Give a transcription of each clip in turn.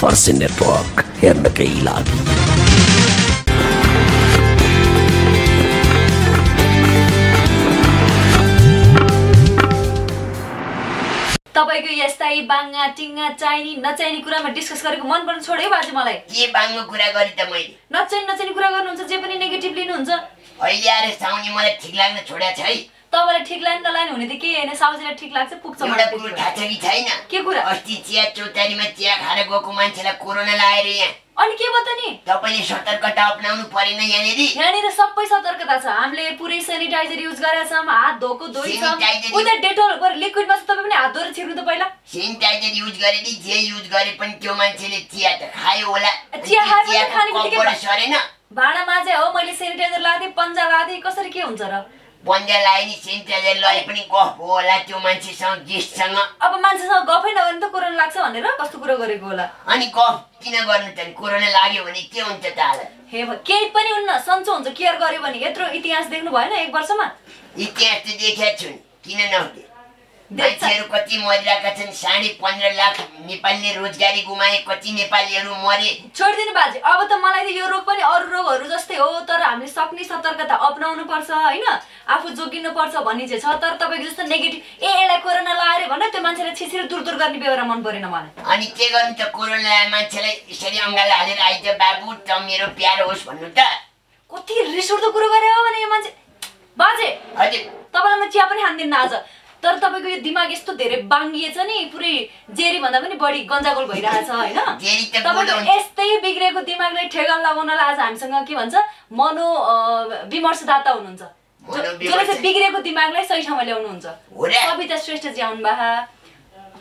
फर्सी नेटवर्क हेर्नकै लागि। तपाईको यस्तै बाङ्गा टिङ्गा चाहिने नचाहिने कुरामा डिस्कस गरेको मन पर्न छोड्यो बाजे मलाई। के बाङ्गो कुरा गरे त मैले? नचाहिने कुरा गर्नुहुन्छ, जे पनि नेगेटिभ लिनुहुन्छ। अहिले आएर साउनी मलाई ठिक लाग्न छोड्या छ है। तपाईलाई ठिक लाग्न नलाग्ने हुने त के हैन, साउजीलाई ठिक लाग्छ पुग्छ। एउटा कुरा थाहा छ कि छैन? के कुरा? अस्ति चिया चौतारीमा चिया खाएर गएको मान्छेलाई कोरोना लागेर यहाँ। अनि के भयो त नि? तपाईले सतर्कता अपनाउनु परेन यहाँनिर सबै सतर्कता छ। हामीले पुरै सेनिटाइजर युज गरेका छौं, हात धोको धोइछौं। उता डेटोल गरे लिक्विडमा चाहिँ तपाई पनि हात धोएर छिर्नु त पहिला। सेनिटाइजर युज गरे नि जे युज गरे पनि त्यो मान्छेले चिया त खायो होला। चिया खायो खाने बित्तिकै सरेन। भाडा माझे हो, मैले सेनिटाइजर लाथे, पन्जा लाथे, कसरी के हुन्छ र? पन्जा लाए नि सेनिटाइजर लए पनि गफ हो होला त्यो मान्छेसँग गेस्टसँग। अब मान्छेसँग गफै नगर्ने त कोरोना लाग्छ भनेर कस्तो कुरा गरेको होला? अनि गफ किन गर्नु त? कोरोना लाग्यो भने के हुन्छ त हालत? हे केही पनि हुन्न, सन्चो हुन्छ केयर गर्यो भने। यत्रो इतिहास देख्नु भएन एक वर्षमा? इतिहास त देखेको छु नि, किन नहुने? मान्छेहरू कति मरिरहेका छन्। 15.5 लाख नेपालीले रोजगारी गुमाए, कति नेपालीहरू मरे। छोडिदिनु बाजे, अब त मलाई त यो रोग पनि अरू रोगहरू जस्तै हो, तर हामीले सक्ने सतर्कता अपनाउनु पर्छ हैन, आफू जोगिनु पर्छ भन्ने चाहिँ छ। तर तपाईको जस्तो नेगेटिभ यसलाई कोरोना लाएर भने त्यो मान्छेले छिसिर दूर गर्ने बेहोरा मन परेन मलाई। अनि के गर्नु त? कोरोना लाए मान्छेलाई यसरी अङ्गालो हालेर आइज बाबु त मेरो प्यारो होस् भन्नु त? कति रिस उठ्दो कुरो गरे हो भने यो मान्छे। बाजे हजुर, तपाईलाई म चिया पनि खान्दिनँ आज, तर तपाईको यो दिमाग यस्तो धेरै बाङ्गिएछ नि, पुरै जेरी भन्दा पनि बढी गन्जागोल भइरहेछ हैन? तपाईको यस्तै बिग्रेको दिमागलाई ठेगान लगाउनलाई आज हामीसँग के भन्छ मनो विमर्शदाता हुनुहुन्छ, जसले चाहिँ बिग्रेको दिमागलाई सही ठाउँमा ल्याउनुहुन्छ। सविता श्रेष्ठजी आउनु भा,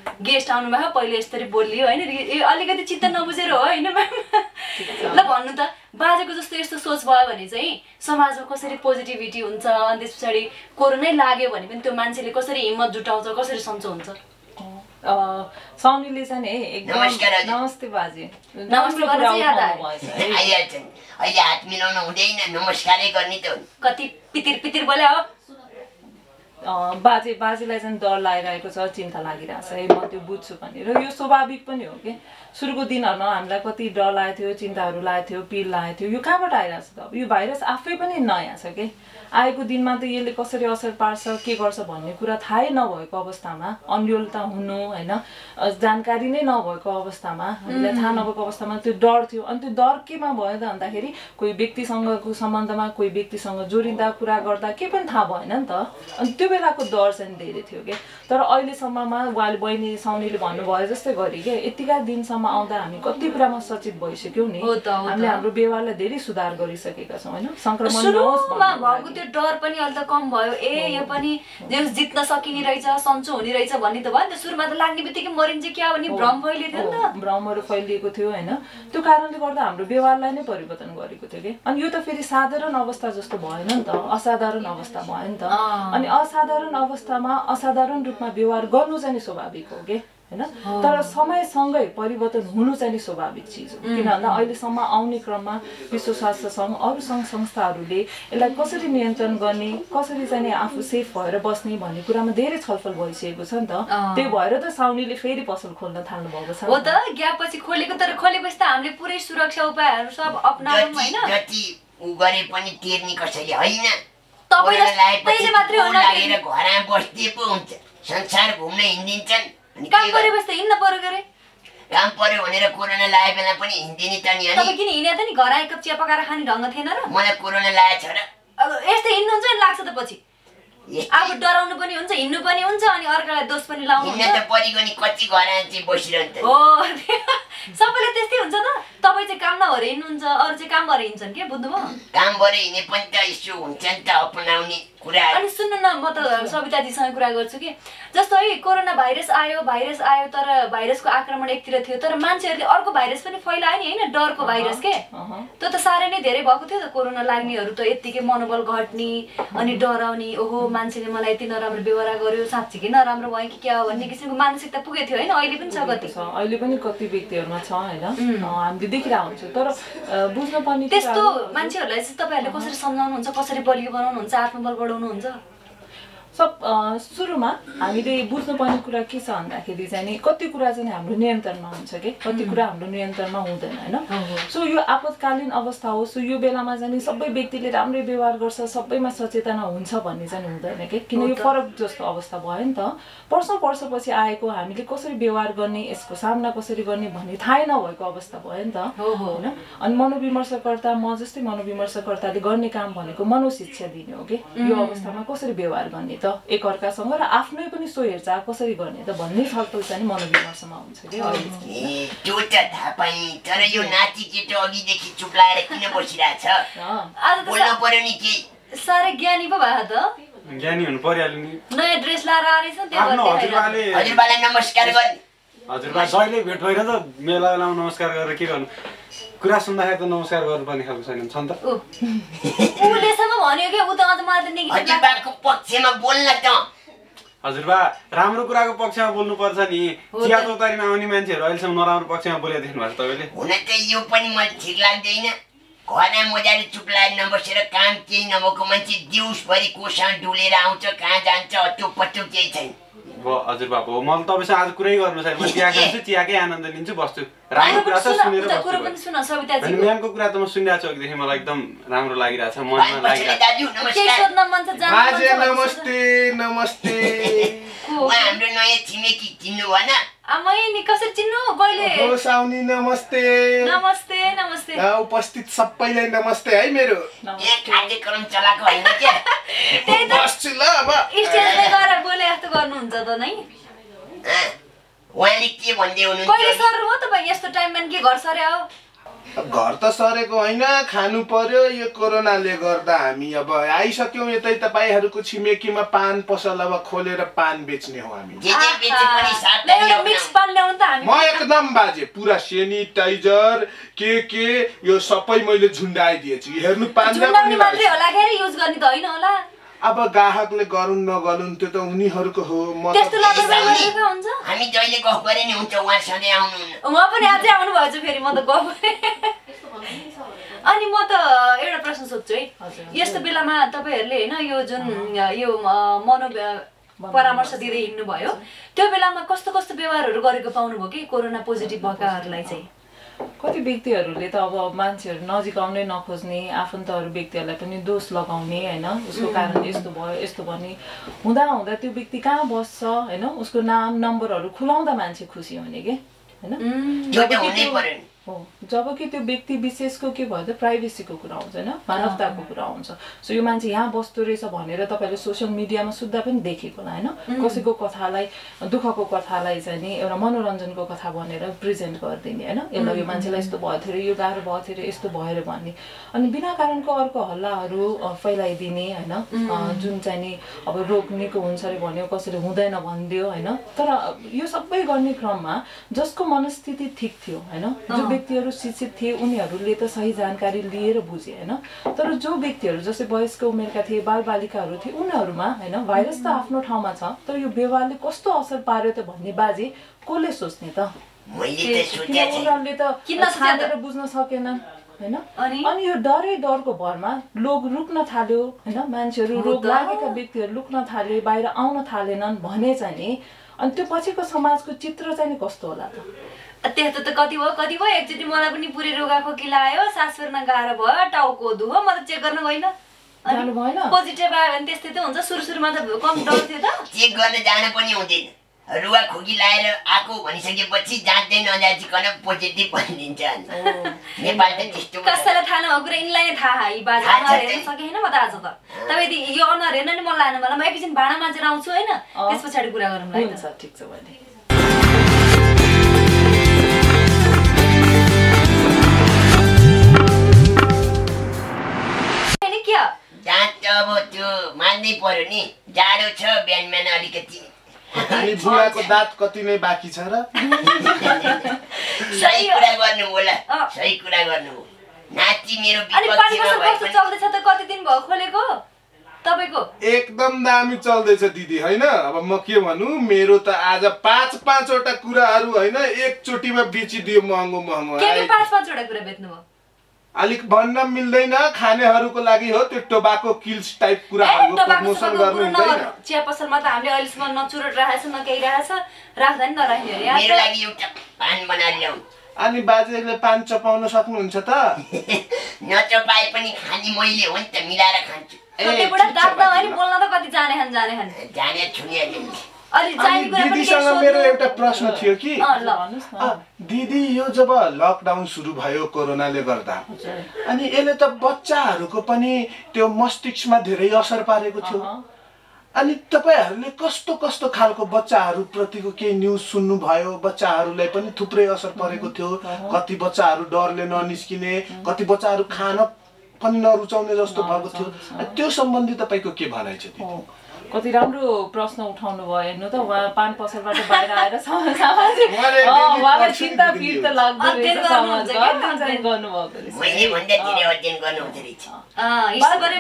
गेस्ट आउनु भा, पहिले यसरी बोलियो हैन, अलिकति चित्त नबुझेर हो हैन ल भन्नु त। बाजेको जस्तो यस्तो सोच भयो भने चाहिँ समाजमा कसरी पोजिटिभिटी हुन्छ, अनि त्यसपछि कोरोनै लाग्यो भने पनि त्यो मान्छेले कसरी हिम्मत जुटाउँछ, कसरी सन्चो हुन्छ? साउनीले चाहिँ एकदम नमस्ते बाजे। नमस्ते गर्न चाहिँ याद आयो। आइहाल्छन्, अहिले हात मिलाउन हुँदैन, नमस्कारै गर्ने त हो। कति पितिर पितिर बोले हो बाजेलाई चाहिँ डर लागिरहेको छ, चिन्ता लागिरहेको छ है, म त्यो बुझ्छु भनेर। यो स्वाभाविक पनि हो कि सुरुको दिनहरूमा हामीलाई कति डर लागेको थियो, चिन्ताहरू लागेको थियो, पिर लागेको थियो। यो कहाँबाट आइरहेको छ त? अब यो भाइरस आफै पनि नयाँ छ कि आएको दिनमा त यसले कसरी असर पार्छ, के गर्छ भन्ने कुरा थाहै नभएको अवस्थामा, अन्यलता हुनु हैन, जानकारी नै नभएको अवस्थामा, हामीलाई थाहा नभएको अवस्थामा त्यो डर थियो। अनि त्यो डर केमा भयो त भन्दाखेरि कोही व्यक्तिसँगको सम्बन्धमा, कोही व्यक्तिसँग जोडिँदा कुरा गर्दा के पनि थाहा भएन नि त। अनि त्यो बेलाको डर चाहिँ धेरै थियो कि। तर अहिलेसम्ममा उहाँले बहिनी साउनीले भन्नुभयो जस्तै गरी के यतिका दिनसम्म आउँदा हामी कति कुरामा सचेत भइसक्यौँ नि, हामीले हाम्रो व्यवहारलाई धेरै सुधार गरिसकेका छौँ हैन। संक्रमण नहोस् त्यो डर पनि अलि त कम भयो। यो पनि जित्न सकिने रहेछ, सन्चो हुने रहेछ भन्ने त भयो नि त। सुरुमा त लाग्ने बित्तिकै मरिन्छ क्या भन्ने भ्रम फैलिएको थियो नि त, भ्रमहरू फैलिएको थियो हैन। त्यो कारणले गर्दा हाम्रो व्यवहारलाई नै परिवर्तन गरेको थियो कि। अनि यो त फेरि साधारण अवस्था जस्तो भएन नि त, असाधारण अवस्था भयो नि त। अनि असाधारण अवस्थामा असाधारण रूपमा व्यवहार गर्नु चाहिँ स्वाभाविक हो कि हैन। तर समयसँगै परिवर्तन हुनु चाहिँ स्वाभाविक चिज हो। किन भन्दा अहिलेसम्म आउने क्रममा विश्व स्वास्थ्य सङ्घ, अरू सङ्घ संस्थाहरूले यसलाई कसरी नियन्त्रण गर्ने, कसरी चाहिँ आफू सेफ भएर बस्ने भन्ने कुरामा धेरै छलफल भइसकेको छ नि त। त्यही भएर त साउनीले फेरि पसल खोल्न थाल्नु भएको छ हो त। ग्याप पछि खोलेको, तर खोलेपछि त हामीले पुरै सुरक्षा उपायहरू सब अपनाउँ हैन। जति उ गरे पनि टेर्ने कसैले हैन। तपाईले मात्रै हो लागेर घरमा बस्दै पो हुन्छ, संसार घुम्न हिँडिन्छन्। काम गरेपछि त हिँड्न पर्यो गरे, काम पर्यो भनेर कोरोना लाए बेला पनि हिँड्दिने त नि। तपाईँ किन हिँडे त नि? घर आएर चिया पकाएर खाने ढङ्ग थिएन र? मलाई कोरोना लागेछ र? अब यस्तै हिँड्नुहुन्छ नि लाग्छ त पछि। अब डराउनु पनि हुन्छ, हिँड्नु पनि हुन्छ, अनि अर्कालाई दोष पनि लाउनु हुन्छ। हिँड्न त परिगयो नि, कति घर आएर चाहिँ बसिरहन्छ हो। सबैले त्यस्तै हुन्छ त। तपाईँ चाहिँ काम नभएर हिँड्नुहुन्छ, अरू चाहिँ काम भएर हिँड्छन् के, बुझ्नुभयो? काम भएर हिँडे पनि त यसो हुन्छ नि त अपनाउने कुरा। अनि सुन्नु न, म त सविताजीसँग कुरा गर्छु कि जस्तो है कोरोना भाइरस आयो, तर भाइरसको आक्रमण एकतिर थियो, तर मान्छेहरूले अर्को भाइरस पनि फैलायो नि हैन, डरको भाइरस के। त्यो त साह्रै नै धेरै भएको थियो त। कोरोना लाग्नेहरू त यत्तिकै मनोबल घट्ने, अनि डराउने, ओहो मान्छेले मलाई यति नराम्रो व्यवहार गर्यो, साँच्चीकै नराम्रो भयो कि क्या भन्ने किसिमको मानसिकता पुगेको थियो हैन। अहिले पनि छ कति, अहिले पनि कति व्यक्तिहरूमा छ हैन, हामीले देखिरहेको हुन्छौँ। तर बुझ्न पर्ने त्यस्तो मान्छेहरूलाई चाहिँ तपाईँहरूले कसरी सम्झाउनुहुन्छ, कसरी बलियो बनाउनुहुन्छ, आत्मबल बढाउनुहुन्छ? सुरुमा हामीले बुझ्नुपर्ने कुरा के छ भन्दाखेरि चाहिँ नि कति कुरा चाहिँ हाम्रो नियन्त्रणमा हुन्छ कि कति कुरा हाम्रो नियन्त्रणमा हुँदैन होइन। सो यो आपतकालीन अवस्था हो, सो यो बेलामा चाहिँ सबै व्यक्तिले राम्रै व्यवहार गर्छ, सबैमा सचेतना हुन्छ भन्ने चाहिँ हुँदैन कि, किन यो फरक जस्तो अवस्था भयो नि त। वर्षपछि आएको हामीले कसरी व्यवहार गर्ने, यसको सामना कसरी गर्ने भन्ने थाहै नभएको अवस्था भयो नि त होइन। अनि मनोविमर्शकर्ता म जस्तै मनोविमर्शकर्ताले गर्ने काम भनेको मनोशिक्षा दिने हो कि यो अवस्थामा कसरी व्यवहार गर्ने त एकअर्कासँग र आफ्नै पनि सो हेरचाह कसरी गर्ने त भन्ने छलफल चाहिँ मनोविमर्शमा हुन्छ कि। त्यो त थाहा पाएँ, तर यो नाति केटो अघिदेखि चुप लागेर किन बसिरहेछ? बोल्नु पर्यो नि के? साह्रै ज्ञानी पो भयो त, ज्ञानी हुनु परिहाल्यो नि। नयाँ ड्रेस लाएर आएछ हजुरबालाई नमस्कार गर्ने। हजुरबा जहिले भेट भएर त मेलामा नमस्कार गरेर के गर्नु, कुरा सुन्दाखेरि त नमस्कार गर्नुपर्ने खालको छैन छ नि त। उलेसम्म भन्यो कि उ त अझ मलाई त नेगेटिभ हजुरबाको पक्षमा बोल्न त। हजुरबा राम्रो कुराको पक्षमा बोल्नु पर्छ नि। चिया चौतारीमा आउने मान्छेहरू अहिलेसम्म नराम्रो पक्षमा बोलेको देख्नु भएको छ तपाईँले? हुन त यो पनि मलाई ठिक लाग्दैन। घरमा मजाले चुप लागेर नबसेर काम केही नभएको मान्छे दिउँसभरि कोसँग डुलेर आउँछ, कहाँ जान्छ, अटो पटो केही छैन। हजुरबा हो, मैले तपाईँसँग आज कुरै गर्नु छैन। म चिया खान्छु, चियाकै आनन्द लिन्छु, बस्छु। राम्रो कुरा त सुनेर बस्छु। म्यामको कुरा त म सुनिरहेको छु अघिदेखि, मलाई एकदम राम्रो लागिरहेछ, मनमा लागिरहेछ। नमस्ते। हाम्रो नयाँ छिमेकी चिन्नु भएन? नि कसरी चिन्नु कहिले? हो साउनी नमस्ते। नमस्ते नमस्ते। उपस्थित सबैलाई नमस्ते है मेरो। ए कार्यक्रम चलाएको हैन के? त्यही त बस्छु ल अब। स्टेजले गएर बोले जस्तो गर्नुहुन्छ त नै? उहाँले के भन्दै हुनुहुन्छ? कहिले सर हो तपाईँ यस्तो टाइममा के घर सरे हो? घर त सरेको होइन, खानु पर्यो। यो कोरोनाले गर्दा हामी अब आइसक्यौँ यतै। तपाईँहरूको छिमेकीमा पान पसल अब खोलेर पान बेच्ने हो हामी। मिक्स पान ल्याउनु त हामी। म एकदम बाजे, पुरा सेनिटाइजर के यो सबै मैले झुन्डाइदिएछु। हेर्नु पान झुन्डाउने मात्रै होला के युज गर्ने त होइन होला? अब ग्राहकले गरून् नगरून् त्यो त उनीहरूको हो। म त्यस्तो लापरवाही गरेको हुन्छ? हामी जहिले गफ गरे नि हुन्छ, उहाँ सधैँ आउनुहुन्न। उहाँ पनि अझै आउनु भएछ फेरि, म त गफ अनि म त एउटा प्रश्न सोध्छु है। यस्तो बेलामा तपाईँहरूले होइन यो जुन यो मनो परामर्श दिँदै हिँड्नु भयो, त्यो बेलामा कस्तो कस्तो व्यवहारहरू गरेको पाउनुभयो कि कोरोना पोजिटिभ भएकाहरूलाई चाहिँ? कति व्यक्तिहरूले त अब मान्छेहरू नजिक आउनै नखोज्ने, आफन्तहरू व्यक्तिहरूलाई पनि दोष लगाउने होइन, उसको कारण यस्तो भयो यस्तो भन्ने हुँदा त्यो व्यक्ति कहाँ बस्छ होइन, उसको नाम नम्बरहरू खुलाउँदा मान्छे खुसी हुने कि होइन। जबकि त्यो व्यक्ति विशेषको के भयो त प्राइभेसीको कुरा आउँछ होइन, मानवताको कुरा आउँछ। सो यो मान्छे यहाँ बस्दो रहेछ भनेर तपाईँले सोसियल मिडियामा सुत्दा पनि देखेको होला होइन, कसैको कथालाई दुःखको कथालाई चाहिँ नि एउटा मनोरञ्जनको कथा भनेर प्रेजेन्ट गरिदिने होइन, यसलाई यो मान्छेलाई यस्तो भयो थियो अरे, यो गाह्रो भयो थियो अरे, यस्तो भयो अरे भन्ने। अनि बिना कारणको अर्को हल्लाहरू फैलाइदिने होइन, जुन चाहिँ नि अब रोग निको हुन्छ अरे भन्यो, कसैले हुँदैन भनिदियो होइन। तर यो सबै गर्ने क्रममा जसको मनस्थिति ठिक थियो होइन, जो व्यक्तिहरू शिक्षित थिए उनीहरूले त सही जानकारी लिएर बुझे होइन। तर जो व्यक्तिहरू जस्तै वयस्क उमेरका थिए, बालबालिकाहरू थिए, उनीहरूमा होइन भाइरस त आफ्नो ठाउँमा छ, तर यो व्यवहारले कस्तो असर पार्यो त भन्ने बाजे कसले सोच्ने त? उनीहरूले त छानेर बुझ्न सकेनन् होइन। अनि यो डरको भरमा लोग रुक्न थाल्यो होइन, मान्छेहरू रोग लागेका व्यक्तिहरू लुक्न थाले, बाहिर आउन थालेनन् भने चाहिँ नि। अनि त्यो पछिको समाजको चित्र चाहिँ नि कस्तो होला त? त्यस्तो त कति भयो एकचोटि मलाई पनि पुरै रोगाखोकी लाग्यो, सास फेर्न गाह्रो भयो, टाउको दुहो, म त चेक गर्न गइनँ। पोजिटिभ आयो भने त्यस्तै त हुन्छ। सुरुमा त कम डर थियो त, चेक गर्न जान पनि हुँदैन। रुवा खोकी लाएर आएको भनिसकेपछि जाँच्दै नजाँचिकन पोजिटिभ भनिदिन्छ। नेपाल त त्यस्तो कसैलाई थाहा नभएको कुरा यिनलाई नै थाहा। यी बाजे अनुहार हेर्न सकेँ होइन म त आज त। तपाईँ यदि यो अनुहार हेर्न नि मन लागेन मलाई, म एकैछिन भाँडा माझेर आउँछु होइन, त्यस पछाडि कुरा गरौँ ल। ठिक छ भने जाँच त अब त्यो मान्नै पर्यो नि, जाडो छ बिहान बिहान अलिकति। अनि बुढाको दाँत कति नै बाँकी छ र? सही कुरा गर्नु होला, सही कुरा गर्नु हो। नाति मेरो विपक्षमा भए पनि चल्दैछ त? कति दिन भयो खोलेको तपाईको? एकदम दामी चल्दैछ दिदी होइन। अब म के भन्नु, मेरो त आज 5-5वटा कुराहरू होइन एकचोटिमा बेचिदियो, महँगो के 5-5वटा कुरा बेच्नु भयो? अलिक भन्न मिल्दैन खानेहरूको लागि हो त्यो टोबाको किल्स टाइप कुराहरूको प्रमोसन गर्नु हुँदैन चिया पसलमा त हामीले अहिलेसम्म नचुरोट राखेछ न केही राखेछ राख्दा नि नराख्ने अरे मेरो लागि एउटा पान बनाएर ल्याऊ अनि बाजेले पान चपाउन सक्नुहुन्छ त नचपाए पनि खाने मैले हो नि त मिलाएर खान्छु कति बुढा डाक्दा अनि बोल्न त कति जाने खान जाने छुने अलि जाने कुरा पनि दिदीसँग मेरो एउटा प्रश्न थियो कि भन्नुस् न दिदी यो जब लकडाउन सुरु भयो कोरोनाले गर्दा अनि यसले त बच्चाहरूको पनि त्यो मस्तिष्कमा धेरै असर पारेको थियो अनि तपाईहरुले कस्तो कस्तो खालको बच्चाहरू प्रतिको केही न्यूज सुन्नु भयो बच्चाहरूलाई पनि थुप्रै असर परेको थियो कति बच्चाहरू डरले ननिस्किने कति बच्चाहरू खान पनि नरुचाउने जस्तो भएको थियो त्यो सम्बन्धी तपाईको के भनाइ छ दिदी कति राम्रो प्रश्न उठाउनु भयो हेर्नु त उहाँ पान पसलबाट बाहिर आएर सामाजिक उहाँलाई चिन्ता पिर त लाग्दो रहेछ समाजको अध्ययन गर्नुभएको रहेछ मैले भन्दा धेरै अध्ययन गर्नुहुँदो रहेछ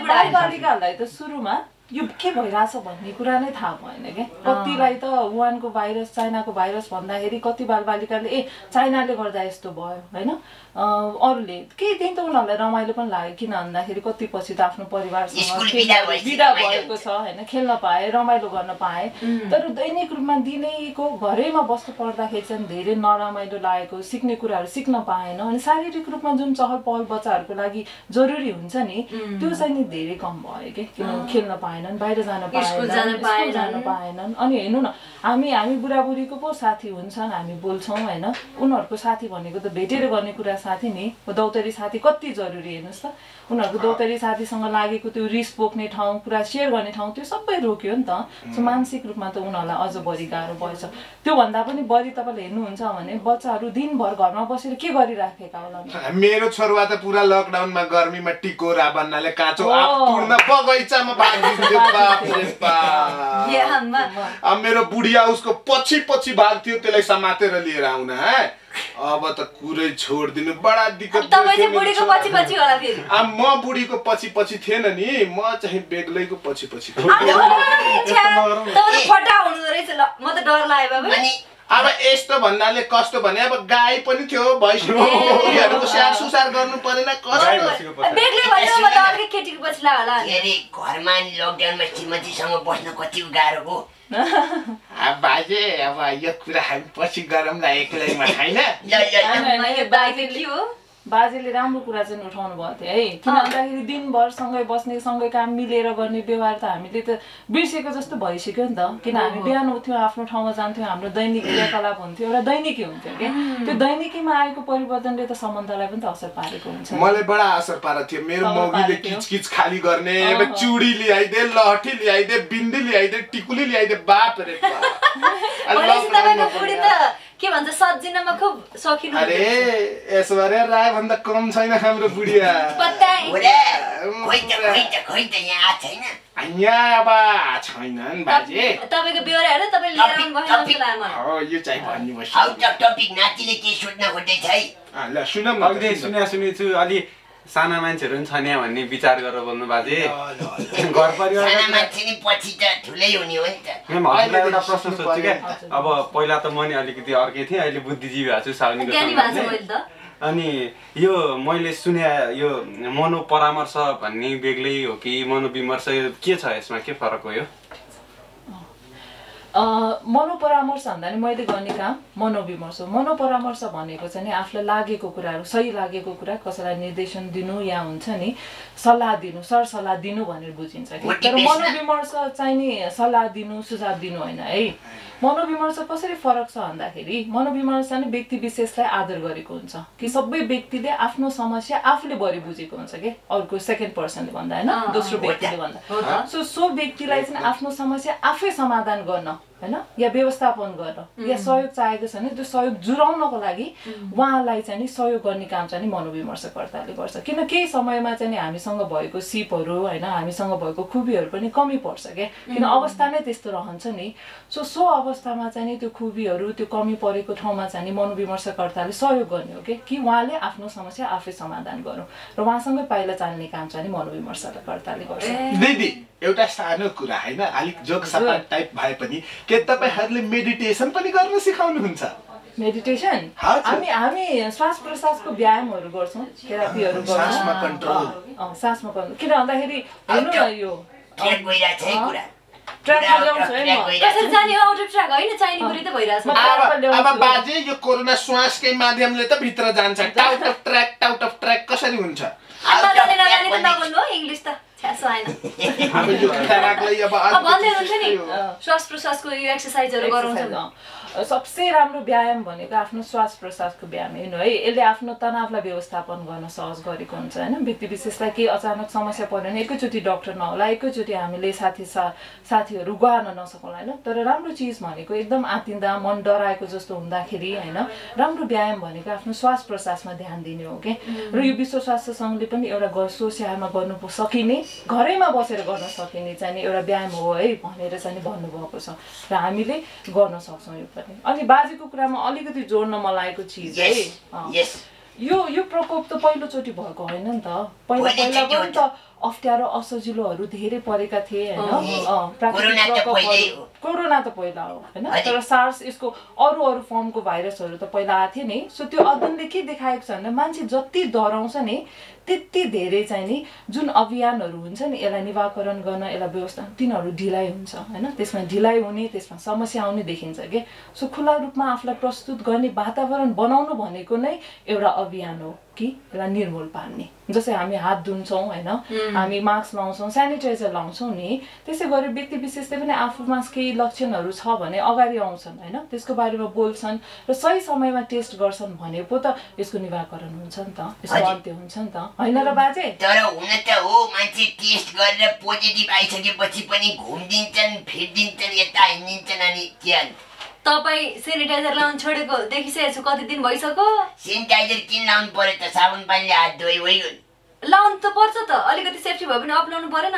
बालबालिकाहरूलाई त सुरुमा यो के भइरहेछ भन्ने कुरा नै थाहा भएन क्या कतिलाई त वुहानको भाइरस चाइनाको भाइरस भन्दाखेरि कति बालबालिकाले ए चाइनाले गर्दा यस्तो भयो होइन अरूले केही दिन त उनीहरूलाई रमाइलो पनि लाग्यो किन भन्दाखेरि कति पछि त आफ्नो परिवारसँग बिदा भएको छ होइन खेल्न पाए रमाइलो गर्न पाए तर दैनिक रूपमा दिनैको घरैमा बस्नु पर्दाखेरि चाहिँ धेरै नरमाइलो लागेको सिक्ने कुराहरू सिक्न पाएन अनि शारीरिक रूपमा जुन चहल पहल बच्चाहरूको लागि जरुरी हुन्छ नि त्यो चाहिँ नि धेरै कम भयो कि किन खेल्न पाएनन् बाहिर जान पाएनन् अनि हेर्नु न हामी बुढाबुढीको पो साथी हुन्छन् हामी बोल्छौँ होइन उनीहरूको साथी भनेको त भेटेर गर्ने कुरा साथी नि दौतरी साथी कति जरुरी हेर्नुहोस् त उनीहरूको दौतरी साथीसँग लागेको त्यो रिस पोख्ने ठाउँ कुरा सेयर गर्ने ठाउँ त्यो सबै रोक्यो नि त मानसिक रूपमा त उनीहरूलाई अझ बढी गाह्रो भएछ त्योभन्दा पनि बढी तपाईँले हेर्नुहुन्छ भने बच्चाहरू दिनभर घरमा बसेर के गरिराखेका होला मेरो छोरा त पुरा लकडाउनमा गर्मीमा टिकोरा बन्नाले काँचो आँप तुड्न बगैँचामा भाग्दिन्थ्यो बाप रे बाप मेरो बुढिया उसको पछि पछि भाग्थ्यो त्यसलाई समातेर लिएर आउन है अब त कुरै छोड्दिनु बडा दिक्कत म बुढीको पछि पछि थिएन नि म चाहिँ बेग्लैको पछि पछि अब यस्तो भन्नाले कस्तो भने अब गाई पनि थियो भैँसीहरूको स्याहार सुसार गर्नु परेन घरमा लकडाउनमा श्रीमतीसँग बस्न कति गाह्रो हो बाजे अब यो कुरा हामी पछि गरौँला एक्लैमा होइन बाजेले राम्रो कुरा चाहिँ उठाउनु भएको थियो है किन भन्दाखेरि दिनभर सँगै बस्ने सँगै काम मिलेर गर्ने व्यवहार त हामीले त बिर्सेको जस्तो भइसक्यो नि त किन हामी बिहान उठ्थ्यौँ आफ्नो ठाउँमा जान्थ्यौँ हाम्रो दैनिक क्रियाकलाप हुन्थ्यो एउटा दैनिकी हुन्थ्यो क्या त्यो दैनिकीमा आएको परिवर्तनले त सम्बन्धलाई पनि त असर पारेको हुन्छ मलाई बडा असर पारेको थियो मेरो मौगीले किचकिच खाली गर्ने अब चुडी ल्याइदे लठी ल्याइदे बिन्दी ल्याइदे टिकुली ल्याइदे बाप रे के भन्छ सजिनमा खुब सकिनु अरे यसबारे राय भन्दा कम छैन हाम्रो बुढिया यहाँ अब छैनन् बाजे तपाईको बेहोरा हेर तपाईले लिएर आउनु भयो हो यो चाहिँ भन्नु आउट अफ टपिक नातिले के सोध्न खोज्दैछ है ल सुनम न सुनेछु अलि साना मान्छेहरू पनि छन् भन्ने विचार गरेर बोल्नु बाजे घर परिवार साना मान्छे नि पछि त ठुलै हुने हो नि त एउटा प्रश्न सोध्छु क्या अब पहिला त म नि अलिकति अर्कै थिएँ अहिले बुद्धिजीवी भएको छु साउनीको अनि यो मैले सुने यो मनोपरामर्श भन्ने बेग्लै हो कि मनोविमर्श के छ यसमा के फरक हो यो मनोपरामर्श भन्दा नि मैले गर्ने काम मनोविमर्श हो मनोपरामर्श भनेको चाहिँ नि आफूलाई लागेको कुराहरू सही लागेको कुरा कसैलाई निर्देशन दिनु या हुन्छ नि सल्लाह दिनु सरसल्लाह दिनु भनेर बुझिन्छ कि तर मनोविमर्श चाहिँ नि सल्लाह दिनु सुझाव दिनु होइन है मनोविमर्श कसरी फरक छ भन्दाखेरि मनोविमर्श चाहिँ व्यक्ति विशेषलाई आदर गरेको हुन्छ कि सबै व्यक्तिले आफ्नो समस्या आफूले बढी बुझेको हुन्छ कि अर्को सेकेन्ड पर्सनले भन्दा होइन दोस्रो व्यक्तिले भन्दा सो व्यक्तिलाई चाहिँ आफ्नो समस्या आफै समाधान गर्न हैन या व्यवस्थापन गर्न या सहयोग चाहेको छ भने त्यो सहयोग जुराउनको लागि उहाँलाई चाहिँ नि सहयोग गर्ने काम चाहिँ नि मनोविमर्शकर्ताले गर्छ किन केही समयमा चाहिँ नि हामीसँग भएको सिपहरू हैन हामीसँग भएको खुबीहरू पनि कमी पर्छ के किन अवस्था नै त्यस्तो रहन्छ नि सो अवस्थामा चाहिँ नि त्यो खुबीहरू त्यो कमी परेको ठाउँमा चाहिँ नि मनोविमर्शकर्ताले सहयोग गर्ने हो कि उहाँले आफ्नो समस्या आफै समाधान गरौँ र उहाँसँगै पाइला चाल्ने काम चाहिँ नि मनोविमर्शकर्ताले गर्छ दिदी एउटा सानो कुरा हैन अलिक जोक सपाट टाइप भए पनि के तपाईहरुले मेडिटेसन पनि गर्न सिकाउनुहुन्छ मेडिटेसन हामी श्वास प्रश्वासको व्यायामहरू गर्छौँ, थेरापीहरू गर्छौँ, सासमा कन्ट्रोल सासमा कन्ट्रोल। किन भन्दाखेरि हेर्नु न यो ट्र्याकमा ल्याउँछ है म। कसरी जाने हो आउट अफ ट्र्याक होइन, चाहिने कुरै त भइरहेछ। अब बाजे यो कोरोना श्वासकै माध्यमले त भित्र जान्छ, टाउट अफ ट्र्याक कसरी हुन्छ? नजाने त नबोल्नु हो इङ्ग्लिस त छ्यासो आएन। अब यो ट्र्याकलाई अब भन्दै हुन्छ नि श्वास प्रश्वासको यो एक्सर्साइजहरू गराउँछ। सबसे राम्रो व्यायाम भनेको आफ्नो श्वास प्रश्वासको व्यायाम हेर्नु है। यसले आफ्नो तनावलाई व्यवस्थापन गर्न सहज गरेको हुन्छ होइन। व्यक्ति विशेषलाई केही अचानक समस्या पऱ्यो भने एकैचोटि डक्टर नहोला, एकैचोटि हामीले साथीहरू गुहार्न नसकौँला होइन। तर राम्रो चिज भनेको एकदम आतिँदा मन डराएको जस्तो हुँदाखेरि होइन, राम्रो व्यायाम भनेको आफ्नो श्वास प्रश्वासमा ध्यान दिने हो कि। र यो विश्व स्वास्थ्य सङ्घले पनि एउटा सोसियालमा गर्नु सकिने, घरैमा बसेर गर्न सकिने चाहिँ एउटा व्यायाम हो है भनेर चाहिँ भन्नुभएको छ र हामीले गर्न सक्छौँ यो पनि। अनि बाजेको कुरामा अलिकति जोड्न मन लागेको चिज है, यो प्रकोप त पहिलोचोटि भएको होइन नि त। पहिला पनि त अप्ठ्यारो असजिलोहरू धेरै परेका थिए होइन। कोरोना त पहिला हो होइन, तर सार्स यसको अरू फर्मको भाइरसहरू त पहिला आएको थियो नि। सो त्यो अध्ययनले के देखाएको छ भने मान्छे जति डराउँछ नि त्यति धेरै चाहिँ नि जुन अभियानहरू हुन्छ नि यसलाई निवारण गर्न, यसलाई व्यवस्था, तिनीहरू ढिलाइ हुन्छ होइन। त्यसमा ढिलाइ हुने, त्यसमा समस्या आउने देखिन्छ कि। सो खुला रूपमा आफूलाई प्रस्तुत गर्ने वातावरण बनाउनु भनेको नै एउटा अभियान हो कि यसलाई निर्मूल पार्ने। जस्तै हामी हात धुन्छौँ होइन, हामी मास्क लाउँछौँ, सेनिटाइजर लाउँछौँ नि, त्यसै गरी व्यक्ति विशेषले पनि आफूमा केही लक्षणहरू छ भने अगाडि आउँछन् होइन, त्यसको बारेमा बोल्छन् र सही समयमा टेस्ट गर्छन् भने पो त यसको निवारण हुन्छ नि त, यसको अन्त्य हुन्छ नि त होइन र बाजे? तर हुन त हो, मान्छे टेस्ट गरेर पोजिटिभ आइसकेपछि पनि घुम्दिन्छन्, फिर्दिन्छन्, यता हिँडिन्छन्, अनि के अन्त? तपाईँ सेनिटाइजर लाउनु छोडेको देखिसकेको छु, कति दिन भइसक्यो? सेनिटाइजर किन लाउनु पर्यो त? साबुन पानीले हात धोइ भइगयो। लाउनु त पर्छ त, अलिकति सेफ्टी भए पनि अपनाउनु परेन?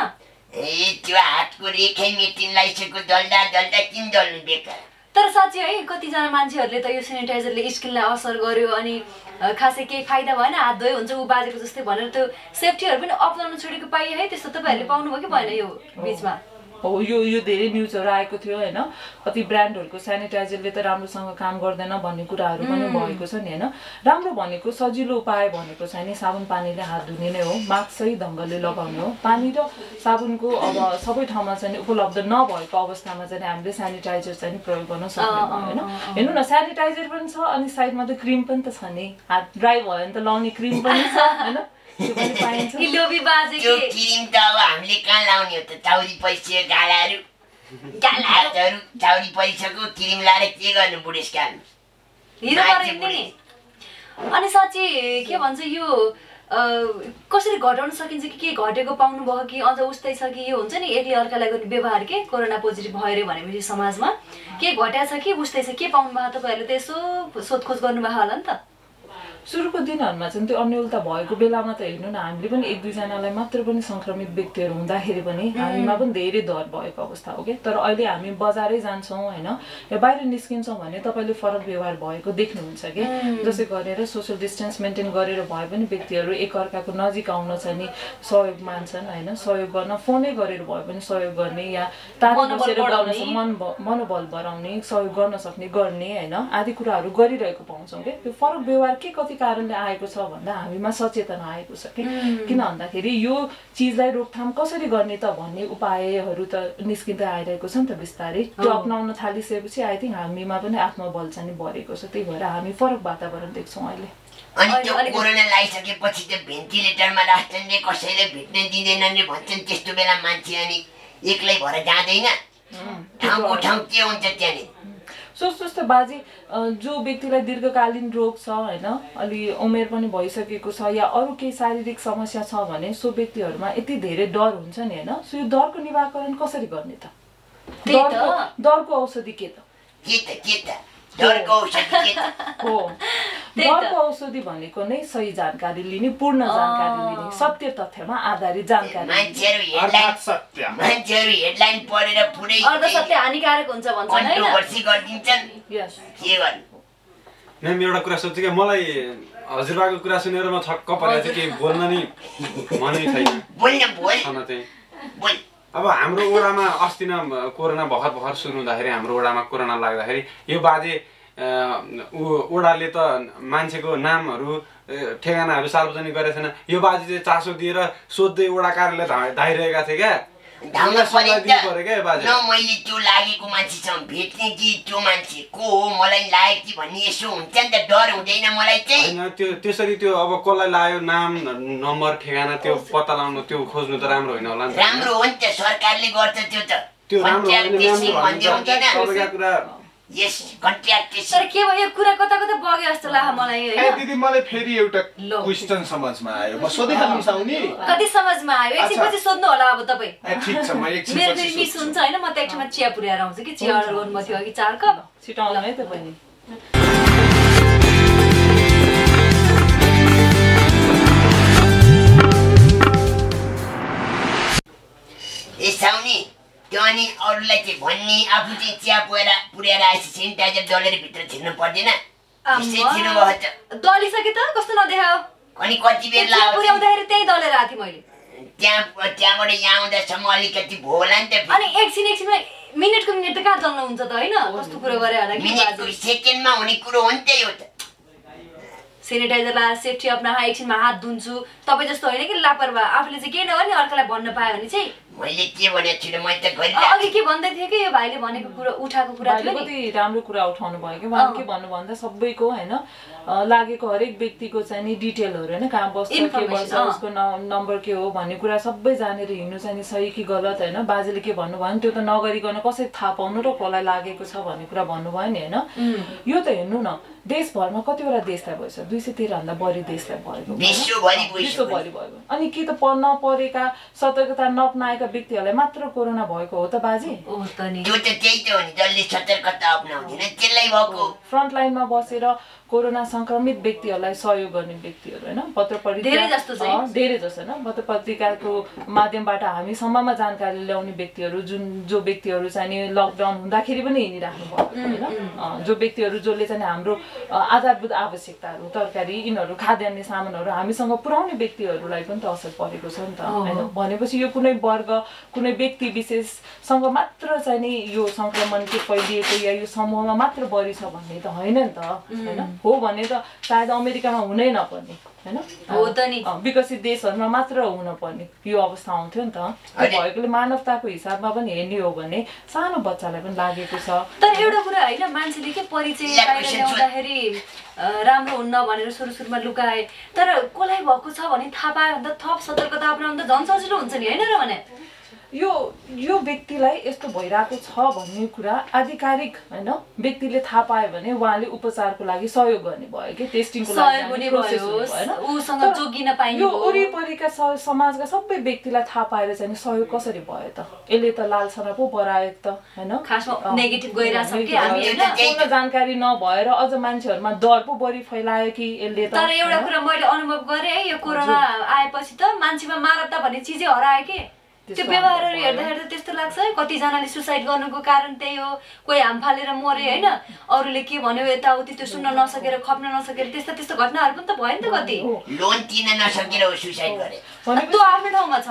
त्यो हातको रेखै मेटिन लागिसक्यो, जल्दा किन जल्नु बेकार? तर साँच्चै है कतिजना मान्छेहरूले त यो सेनिटाइजरले स्किनलाई असर गर्यो अनि खासै केही फाइदा भएन, हात धोयो हुन्छ ऊ बाजेको जस्तै भनेर त्यो सेफ्टीहरू पनि अपनाउनु छोडेको पाइयो है। त्यस्तो तपाईँहरूले पाउनुभयो कि भएन यो बिचमा? हो, यो धेरै न्युजहरू आएको थियो होइन। कति ब्रान्डहरूको सेनिटाइजरले त राम्रोसँग काम गर्दैन भन्ने कुराहरू पनि भएको छ नि होइन। राम्रो भनेको सजिलो उपाय भनेको चाहिँ नि साबुन पानीले हात धुने नै हो, मास्क सही ढङ्गले लगाउने हो। पानी र साबुनको अब सबै ठाउँमा चाहिँ उपलब्ध नभएको अवस्थामा चाहिँ हामीले सेनिटाइजर चाहिँ प्रयोग गर्न सक्ने होइन। हेर्नु न, सेनिटाइजर पनि छ अनि साइडमा त क्रिम पनि त छ नि, हात ड्राई भयो भने त लाउने क्रिम पनि छ होइन, त्यो पनि पाइन्छ। त्यो क्रिम त अब हामीले कहाँ लाउने हो त? चाउरी पैसे गालाहरू चाउरी परिसक्यो, क्रिम लाएर के गर्नु बुढेसकाल? अनि साँच्ची के भन्छ यो कसरी घटाउन सकिन्छ कि के घटेको पाउनु भयो कि अझ उस्तै छ कि यो हुन्छ नि एकले अर्कालाई गर्ने व्यवहार के कोरोना पोजिटिभ भयो अरे भनेपछि समाजमा के घट्या छ कि उस्तै छ के पाउनु भयो? तपाईँहरूले त यसो सोधखोज गर्नुभयो होला नि त? सुरुको दिनहरूमा चाहिँ त्यो अन्यलता भएको बेलामा त हेर्नु न, हामीले पनि एक दुईजनालाई मात्र पनि सङ्क्रमित व्यक्तिहरू हुँदाखेरि पनि हामीमा पनि धेरै डर भएको अवस्था हो कि। तर अहिले हामी बजारै जान्छौँ होइन, या बाहिर निस्किन्छौँ भने तपाईँले फरक व्यवहार भएको देख्नुहुन्छ कि। जसै गरेर सोसियल डिस्टेन्स मेन्टेन गरेर भए पनि व्यक्तिहरू एकअर्काको नजिक आउन चाहिँ नि सहयोग मान्छन् होइन। सहयोग गर्न फोनै गरेर भए पनि सहयोग गर्ने या टाढो बसेर मनोबल बढाउने, सहयोग गर्न सक्ने गर्ने होइन, आदि कुराहरू गरिरहेको पाउँछौँ कि। त्यो फरक व्यवहार के कति कारणले आएको छ भन्दा हामीमा सचेतना आएको छ कि। किन भन्दाखेरि यो चिजलाई रोकथाम कसरी गर्ने त भन्ने उपायहरू त निस्किँदै आइरहेको छ नि त बिस्तारै। त्यो अपनाउन थालिसकेपछि आई थिङ्क हामीमा पनि आत्मबल चाहिँ बढेको छ। त्यही भएर हामी फरक वातावरण देख्छौँ अहिले। अनि त्यो कोरोना लागिसकेपछि त भेन्टिलेटरमा राख्छन् रे, कसैले भेट्न दिँदैनन् रे भन्छन्। त्यस्तो बेला मान्छे अनि एक्लै भएर जाँदैन, ठाउँको ठाउँ के हुन्छ त्यहाँनिर? जस्तो बाजे जो व्यक्तिलाई दीर्घकालीन रोग छ होइन, अलि उमेर पनि भइसकेको छ या अरू केही शारीरिक समस्या छ भने सो व्यक्तिहरूमा यति धेरै डर हुन्छ नि होइन। सो यो डरको निवारण कसरी गर्ने त? डरको औषधि के त? डरको औषधि भनेको नै सही जानकारी लिने, पूर्ण जानकारी लिने, सत्य तथ्यमा आधारित जानकारी। मान्छेहरू हेडलाइन पढेर पुरै अर्धसत्य हानिकारक हुन्छ भन्छन् हैन, कन्ट्रोभर्सी गरिदिन्छन्। के गर्नु? एउटा कुरा सोध्छु कि मलाई हजुरबाको कुरा सुनेर म छक्क परेको छु कि बोल्न नि मनै छैन। अब हाम्रो वडामा अस्ति न कोरोना भर्खर सुरु हुँदाखेरि हाम्रो वडामा कोरोना लाग्दाखेरि यो बाजे ओडाले त मान्छेको नामहरू ठेगानाहरू सार्वजनिक गरेको छैन। यो बाजी चाहिँ चासो दिएर सोध्दै ओडा कार्यालय धाइरहेका थिए क्या। धाउन पर्यो न मैले त्यो लागेको मान्छेसँग भेट्ने कि त्यो मान्छे को हो मलाई लाग्यो कि भन्ने यसो हुन्छ नि त डर हुँदैन मलाई चाहिँ हैन त्यो त्यसरी त्यो अब कसलाई लाग्यो नाम नम्बर ठेगाना त्यो पत्ता लगाउनु त्यो खोज्नु त राम्रो होइन होला नि। राम्रो हो नि त सरकारले गर्छ त्यो राम्रो होइन कुरा यस कन्ट्र्याक्ट तर के भयो कुरा कता कता बग्यो जस्तो लाग्यो मलाई ए दिदी मलाई फेरि एउटा क्वेशन समझमा आयो म सोधिहाल्नु साउनी कति समझमा आयो एकछिनपछि सोध्नु होला अब तपाई ठीक छ म एकछिन मेरो मिस हुन्छ हैन म त एकछिनमा चिया पुर्याएर आउँछु कि चिया अर्डर गर्नु थियो अघि 4 कप छिटाउला है त बहिनी ए साउनी त्यो अनि अरूलाई चाहिँ भन्ने आफू चाहिँ चिया पुर्याएर आएपछि सेनिटाइजर दलेर भित्र छिर्नु पर्दैन दलिसके त कस्तो नदेखायो अनि कति बेर लाग्यो पुर्याउँदाखेरि त्यही दलेर आएको थिएँ मैले त्यहाँबाट यहाँ आउँदासम्म अलिकति भयो होला नि त अनि एकछिनमा मिनेटको मिनेट त कहाँ दल्न हुन्छ त हैन कस्तो कुरा गरे होला कि मिनेटको सेकेन्डमा हुने कुरो हो नि त यो त सेनिटाइजर लगाएर सेफ्टी अपनाएर एकछिनमा हात धुन्छु तपाईँ जस्तो होइन कि लापरवाह आफूले चाहिँ के नगर्ने अर्कालाई भन्न पायो भने चाहिँ मैले के भनेको छु मैले त अघि के भन्दै थिएँ कि यो भाइले भनेको कुरा उठाएको कुरा थियो नि कति राम्रो कुरा उठाउनु भयो कि उहाँले के भन्नु भन्दा सबैको हैन लागेको हरेक व्यक्तिको चाहिँ नि डिटेलहरु हैन कहाँ बस्छ के गर्छ उसको नम्बर के हो भन्ने कुरा सबै जानेर हिँड्नु चाहिँ नि सही कि गलत हैन बाजेले के भन्नु भयो नि त्यो त नगरिकन कसरी थाहा पाउनु र कसलाई लागेको छ भन्ने कुरा भन्नुभयो नि हैन यो त हेर्नु न देशभरमा कतिवटा देशलाई भएछ 213 भन्दा बढी देशलाई भएको विश्वभरि भयो अनि के त नपरेका सतर्कता नअपनाएका व्यक्तिहरूलाई मात्र कोरोना भएको हो त बाजे हो त नि त्यो त त्यही त हो नि जसले सतर्कता अपनाउँदैन त्यसलाई भएको फ्रन्ट लाइनमा बसेर कोरोना संक्रमित व्यक्तिहरूलाई सहयोग गर्ने व्यक्तिहरू हैन धेरै जस्तो हैन पत्र पत्रिकाको माध्यमबाट हामी सम्ममा जानकारी ल्याउने व्यक्तिहरू जो व्यक्तिहरू चाहिँ नि लकडाउन हुँदाखेरि पनि हिँडिराख्नु भयो हैन जो व्यक्तिहरू जसले चाहिँ हाम्रो आधारभूत आवश्यकताहरू तरकारी यिनीहरू खाद्यान्न सामानहरू हामीसँग पुर्याउने व्यक्तिहरूलाई पनि त असर परेको छ नि त हैन भनेपछि यो कुनै वर्ग कुनै व्यक्ति विशेषसँग मात्र चाहिँ नि यो संक्रमण के फैलिएको या यो समूहमा मात्र बढी छ भन्ने त होइन नि त हैन हो भने त सायद अमेरिकामा हुनै नपर्ने हैन हो त नि विकसित देशहरुमा मात्र हुन पर्ने यो अवस्था आउँथ्यो नि त त्यो भएकोले मानवताको हिसाबमा पनि हेर्ने हो भने सानो बच्चालाई पनि लागेको छ तर एउटा कुरा हैन मान्छेले के परिचय बाहिर ल्याउँदाखेरि राम्रो हुन्न भनेर सुरुमा लुकाए तर कसलाई भएको छ भने थाहा पायो भने त थप सतर्कता अपनाउनु त झन् सजिलो हुन्छ नि हैन र भने यो व्यक्तिलाई यस्तो भइरहेको छ भन्ने कुरा आधिकारिक हैन व्यक्तिले थाहा पायो भने उहाँले उपचारको लागि सहयोग गर्ने भयो के टेस्टिङको लागि प्रोसेस हैन उसँग जोगिन पाइने यो वरिपरिका समाजका सबै व्यक्तिलाई थाहा पाएर चाहिँ सहयोग कसरी भयो त यसले त लालसना पो बढायो त हैन खासमा नेगेटिभ गइराछ कि हामी हैन पूर्ण जानकारी नभएर अझ मान्छेहरुमा डर पो बढी फैलायो कि यसले त तर एउटा कुरा मैले अनुभव गरे है यो कोरोना आएपछि त मान्छेमा मानवता भन्ने चीजै हरायो के त्यो व्यवहारहरु हेर्दाखेरि त त्यस्तो लाग्छ है कतिजनाले सुसाइड गर्नुको कारण त्यही हो कोही हाम फालेर मरे हैन अरूले के भन्यो यताउति त्यो सुन्न नसकेर खप्न नसकेर त्यस्तो घटनाहरु पनि त भयो नि त कति लोन तिर्न नसकेर सुसाइड गरे त्यो आफ्नो ठाउँमा छ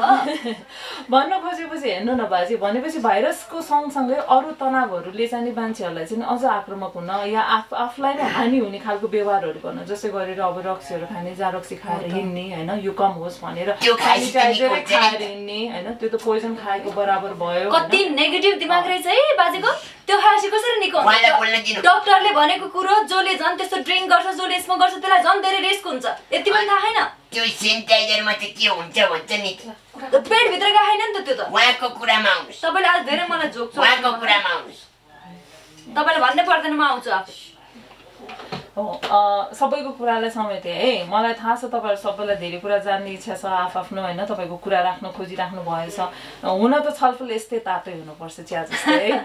भन्न खोजेपछि हेर्नु न बाजे भनेपछि भाइरसको सँगसँगै अरू तनावहरूले चाहिँ मान्छेहरूलाई चाहिँ अझ आक्रामक हुन या आफूलाई नै हानि हुने खालको व्यवहारहरू गर्न जसै गरेर अब रक्सीहरू खाने जारक्सी खाएर हिँड्ने हैन यो कम होस् भनेर खाएर हिँड्ने हैन त्यो त पोइजन खाएको बराबर भयो कति नेगेटिभ दिमाग रहेछ है बाजेको त्यो खाएपछि कसरी निको हुन्छ डाक्टरले भनेको कुरो जसले झन् त्यस्तो ड्रिङ्क गर्छ जसले यसमा गर्छ त्यसलाई झन् धेरै रिस्क हुन्छ यति पनि थाहा छैन त्यो सेनिटाइजरमा चाहिँ के हुन्छ भन्छ नि पेट भित्र गएन नि त त्यो त उहाँको कुरामा आउनुस् तपाईले आज धेरै मलाई जोक्छ उहाँको कुरामा आउनुस् तपाईले भन्नै पर्दैन म आउँछु आफै सबैको कुरालाई समेटे है मलाई थाहा छ तपाईहरु सबैलाई धेरै कुरा जान्ने इच्छा छ आफ्नो हैन तपाईको कुरा राख्न खोजिराख्नु भएछ हुन त छलफल यस्तै तातै हुनुपर्छ चिया जस्तै है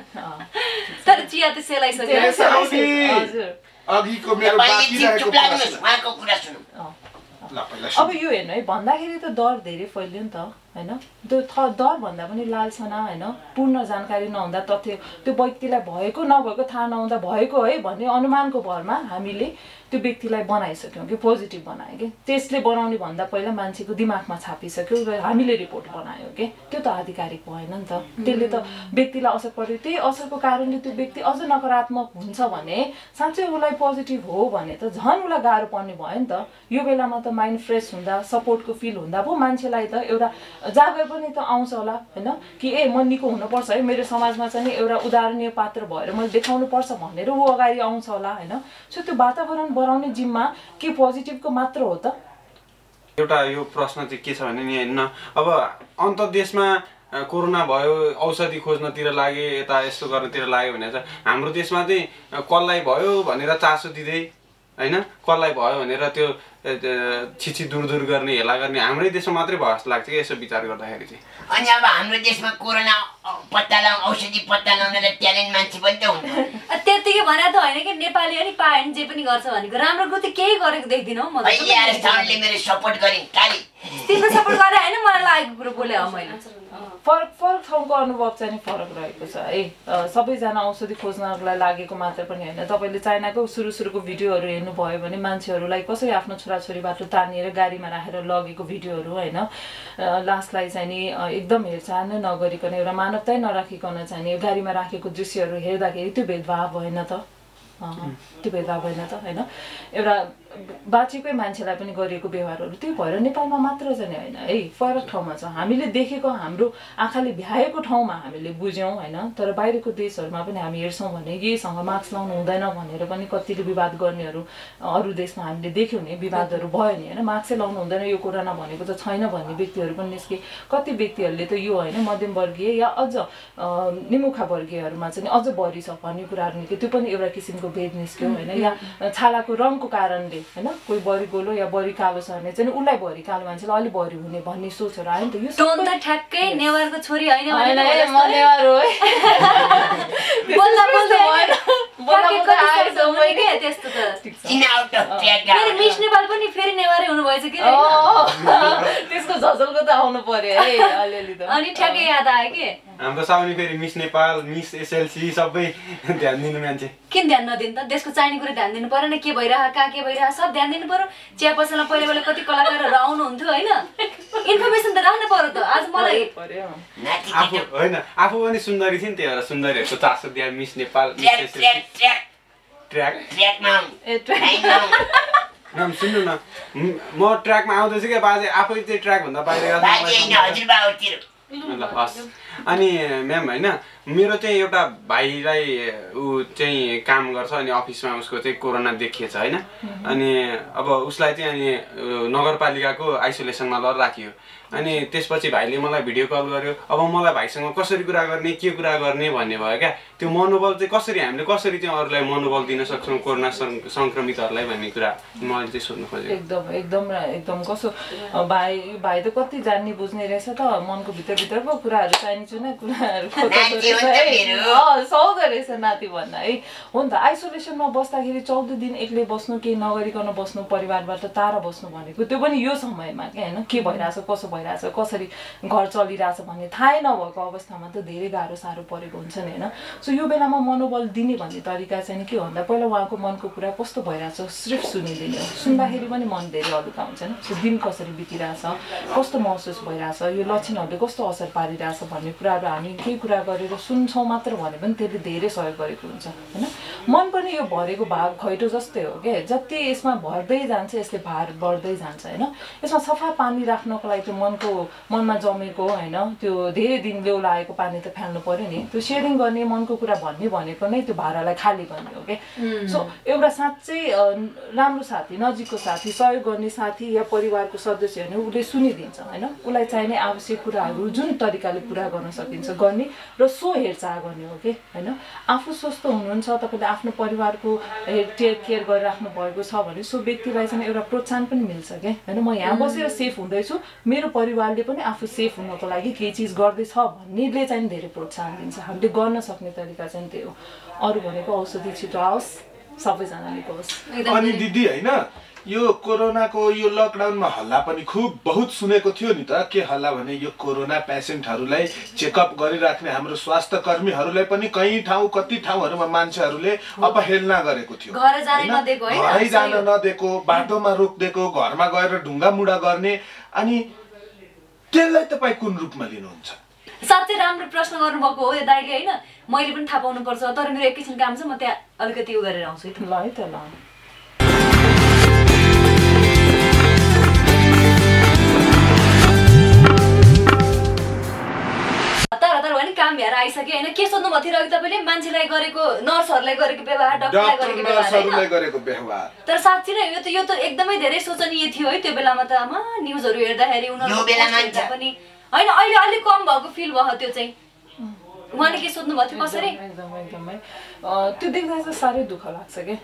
तर चिया त सेलाइसक्यो हजुर अघिको मेरो बाँकी रहेको उहाँको कुरा सुनौ अब यो हेर्नु है भन्दाखेरि त डर धेरै फैलियो नि त हैन त्यो डर भन्दा पनि लालसना हैन पूर्ण जानकारी नहुँदा तथ्य त्यो व्यक्तिलाई भएको नभएको थाहा नहुँदा भएको है भन्ने अनुमानको भरमा हामीले त्यो व्यक्तिलाई बनाइसक्यौँ कि पोजिटिभ बनायो कि त्यसले बनाउने भन्दा पहिला मान्छेको दिमागमा छापिसक्यो र हामीले रिपोर्ट बनायो कि त्यो त आधिकारिक भएन नि त त्यसले त व्यक्तिलाई असर पर्यो त्यही असरको कारणले त्यो व्यक्ति अझ नकारात्मक हुन्छ भने साँच्चै उसलाई पोजिटिभ हो भने त झन् उसलाई गाह्रो पर्ने भयो नि त यो बेलामा त माइन्ड फ्रेस हुँदा सपोर्टको फिल हुँदा पो मान्छेलाई त एउटा जागर पनि त आउँछ होला हैन कि ए म निको हुनुपर्छ है मेरो समाजमा चाहिँ एउटा उदाहरणीय पात्र भएर मैले देखाउनु पर्छ भनेर ऊ अगाडि आउँछ होला हैन सो त्यो वातावरण बढाउने जिम्मा के पोजिटिभको मात्र हो त एउटा यो प्रश्न चाहिँ के छ भने नि हैन अब अन्तर्देशमा कोरोना भयो औषधि खोज्नतिर लागे यता यस्तो गर्नतिर लाग्यो भने चाहिँ हाम्रो देशमा चाहिँ कसलाई भयो भनेर चासो दिँदै हैन कसलाई भयो भनेर त्यो छिछि दूर गर्ने हेला गर्ने हाम्रै देशमा मात्रै भयो जस्तो लाग्छ कि यसो विचार गर्दाखेरि चाहिँ अनि अब हाम्रो देशमा कोरोना पत्ता लगाउन औषधि पत्ता लगाउनलाई ट्यालेन्ट मान्छे पनि त हुन्छ त्यतिकै भने त होइन कि नेपाली अनि पाएन जे पनि गर्छ भनेको राम्रो गति केही गरेको देख्दिनँ म अहिले आएर सरले मेरो सपोर्ट गरिन् काली तिम्रो सपोर्ट गरे हैन मलाई लागेको कुरो बोले हो मैले फरक ठाउँको अनुभव चाहिँ नि फरक रहेको छ है सबैजना औषधि खोज्नलाई लागेको मात्र पनि होइन तपाईँले चाइनाको सुरुको भिडियोहरू हेर्नुभयो भने मान्छेहरूलाई कसरी आफ्नो छोराछोरीबाट तानिएर गाडीमा राखेर लगेको भिडियोहरू होइन लासलाई चाहिँ नि एकदम हेरचाह नै नगरिकन एउटा मानवतै नराखिकन चाहिँ नि गाडीमा राखेको दृश्यहरू हेर्दाखेरि त्यो भेदभाव भएन त त्यो भेदभाव भएन त होइन एउटा बाँचेकै मान्छेलाई पनि गरिएको व्यवहारहरू त्यही भएर नेपालमा मात्र चाहिँ होइन है फरक ठाउँमा छ हामीले देखेको हाम्रो आँखाले भ्याएको ठाउँमा हामीले बुझ्यौँ होइन तर बाहिरको देशहरूमा पनि हामी हेर्छौँ भने यहीसँग मास्क लाउनु हुँदैन भनेर पनि कतिले विवाद गर्नेहरू अरू देशमा हामीले देख्यौँ नि विवादहरू भयो नि होइन मास्कै लाउनु हुँदैन यो कोरोना भनेको त छैन भन्ने व्यक्तिहरू पनि निस्के कति व्यक्तिहरूले त यो होइन मध्यमवर्गीय या अझ निमुखा वर्गीयहरूमा चाहिँ अझ बढी छ भन्ने कुराहरू निस्क्यो त्यो पनि एउटा किसिमको भेद निस्क्यो होइन या छालाको रङको कारणले हैन कोही बढी गोलो या बढी कालो छ भने चाहिँ उसलाई बढी कालो मान्छेलाई अलि बढी हुने भन्ने सोचहरू आयो नि त यो टोन त ठ्याक्कै नेवारको छोरी होइन हैन म नेवार हो बोल्दा आएछ मैले के त्यस्तो त इन आउट अफ ट्र्याक फेरि मिस नेपाल पनि फेरि नेवारै हुनु भएछ कि त्यसको झझलको त आउनु पर्यो है अलिअलि त अनि ठ्याक्कै याद आयो के हाम्रो साउनी फेरि मिस नेपाल मिस एसएलसी सबै ध्यान दिनु मान्छे किन ध्यान नदिनु त देशको चाहिने कुरा ध्यान दिनु परेन के भइरहेको कहाँ के भइरहेको सब ध्यान दिनु पर्यो चिया पसलमा पहिला कति कलाकारहरू आउनुहुन्थ्यो होइन इन्फर्मेसन त राख्नु पर्यो त आज मलाई आफू होइन आफू पनि सुन्दरी थिइन् त्यही भएर सुन्दरीहरूको चासो दिए मिस नेपाल सुन्नु न म ट्र्याकमा आउँदैछु क्या बाजे आफै चाहिँ ट्र्याक भन्दा बाहिर ल हस् अनि म्याम होइन मेरो चाहिँ एउटा भाइलाई ऊ चाहिँ काम गर्छ अनि अफिसमा उसको चाहिँ कोरोना देखिएछ होइन अनि अब उसलाई चाहिँ अनि नगरपालिकाको आइसोलेसनमा लगेर राखियो अनि त्यसपछि भाइले मलाई भिडियो कल गर्यो अब मलाई भाइसँग कसरी कुरा गर्ने के कुरा गर्ने भन्ने भयो क्या त्यो मनोबल चाहिँ कसरी हामीले कसरी चाहिँ अरूलाई मनोबल दिन सक्छौँ कोरोना सङ्क्रमितहरूलाई भन्ने कुरा मैले चाहिँ सोध्नु खोजेँ एकदम कसो भाइ त कति जान्ने बुझ्ने रहेछ त मनको भित्रको कुराहरू चाहिने छुने कुराहरू सौदो रहेछ नाति भन्दा है हो नि त आइसोलेसनमा बस्दाखेरि 14 दिन एक्लै बस्नु केही नगरिकन बस्नु परिवारबाट टाढा बस्नु भनेको त्यो पनि यो समयमा क्या होइन के भइरहेछ कसो भइरहेछ कसरी घर चलिरहेछ भन्ने थाहै नभएको अवस्थामा त धेरै गाह्रो साह्रो परेको हुन्छ नि होइन सो यो बेलामा मनोबल दिने भन्ने तरिका चाहिँ के भन्दा पहिला उहाँको मनको कुरा कस्तो भइरहेछ सिर्फ सुनिदिने हो सुन्दाखेरि पनि मन धेरै हलुका हुन्छ नि सो दिन कसरी बितिरहेछ कस्तो महसुस भइरहेछ यो लक्षणहरूले कस्तो असर पारिरहेछ भन्ने कुराहरू हामी केही कुरा गरेर सुन्छौँ मात्र भने पनि त्यसले धेरै सहयोग गरेको हुन्छ होइन मन पनि यो भरेको भाग खैटो जस्तै हो क्या जति यसमा भर्दै जान्छ यसले भार बढ्दै जान्छ होइन यसमा सफा पानी राख्नको लागि त्यो मनमा जमेको होइन त्यो धेरै दिन बेहुला आएको पानी त फ्याल्नु पर्यो नि त्यो सेयरिङ गर्ने मनको कुरा भन्ने भनेको नै त्यो भारालाई खाली गर्ने हो क्या सो एउटा साँच्चै राम्रो साथी नजिकको साथी सहयोग गर्ने साथी या परिवारको सदस्य भने उसले सुनिदिन्छ होइन उसलाई चाहिने आवश्यक कुराहरू जुन तरिकाले पुरा गर्न सकिन्छ गर्ने र सो हेरचाह गर्ने हो कि होइन आफू स्वस्थ हुनुहुन्छ तपाईँले आफ्नो परिवारको केयर गरिराख्नु भएको छ भने सो व्यक्तिलाई चाहिँ एउटा प्रोत्साहन पनि मिल्छ क्या होइन म यहाँ बसेर सेफ हुँदैछु मेरो परिवारले पनि आफू सेफ हुनको लागि केही चिज गर्दैछ भन्नेले चाहिँ धेरै प्रोत्साहन दिन्छ हामीले गर्न सक्ने तरिका चाहिँ त्यही हो अरू भनेको औषधि छिटो आओस् सबैजनाले पाओस् अनि दिदी होइन यो कोरोनाको यो लकडाउनमा हल्ला पनि खुब बहुत सुनेको थियो नि त। के हल्ला भने यो कोरोना पेसेन्टहरूलाई चेकअप गरिराख्ने हाम्रो स्वास्थ्य कर्मीहरूलाई पनि कहीँ ठाउँ कति ठाउँहरूमा मान्छेहरूले अपहेलना गरेको थियो, घरै जान नदिएको, बाटोमा रोकिदिएको, घरमा गएर ढुङ्गा मुढा गर्ने। अनि त्यसलाई तपाईँ कुन रूपमा लिनुहुन्छ? साँच्चै राम्रो प्रश्न गर्नुभएको हो यो दाइले होइन। मैले पनि थाहा पाउनु पर्छ, तर मेरो एकैछिन काम छ, म त्यहाँ अलिकति उ गरेर आउँछु ल है त। ल तर भने काम भएर आइसक्यो होइन। के सोध्नु भएको थियो अघि तपाईँले? मान्छेलाई गरेको, नर्सहरूलाई गरेको व्यवहार, डक्टरलाई गरेको व्यवहार। तर साँच्ची नै यो त एकदमै धेरै सोचनीय थियो है त्यो बेलामा त। आमा न्युजहरू हेर्दाखेरि उनीहरू पनि होइन, अहिले अलिक कम भएको फिल भयो त्यो चाहिँ। उहाँले के सोध्नु भएको थियो कसरी? एकदमै त्यो देख्दा चाहिँ साह्रै दुःख लाग्छ के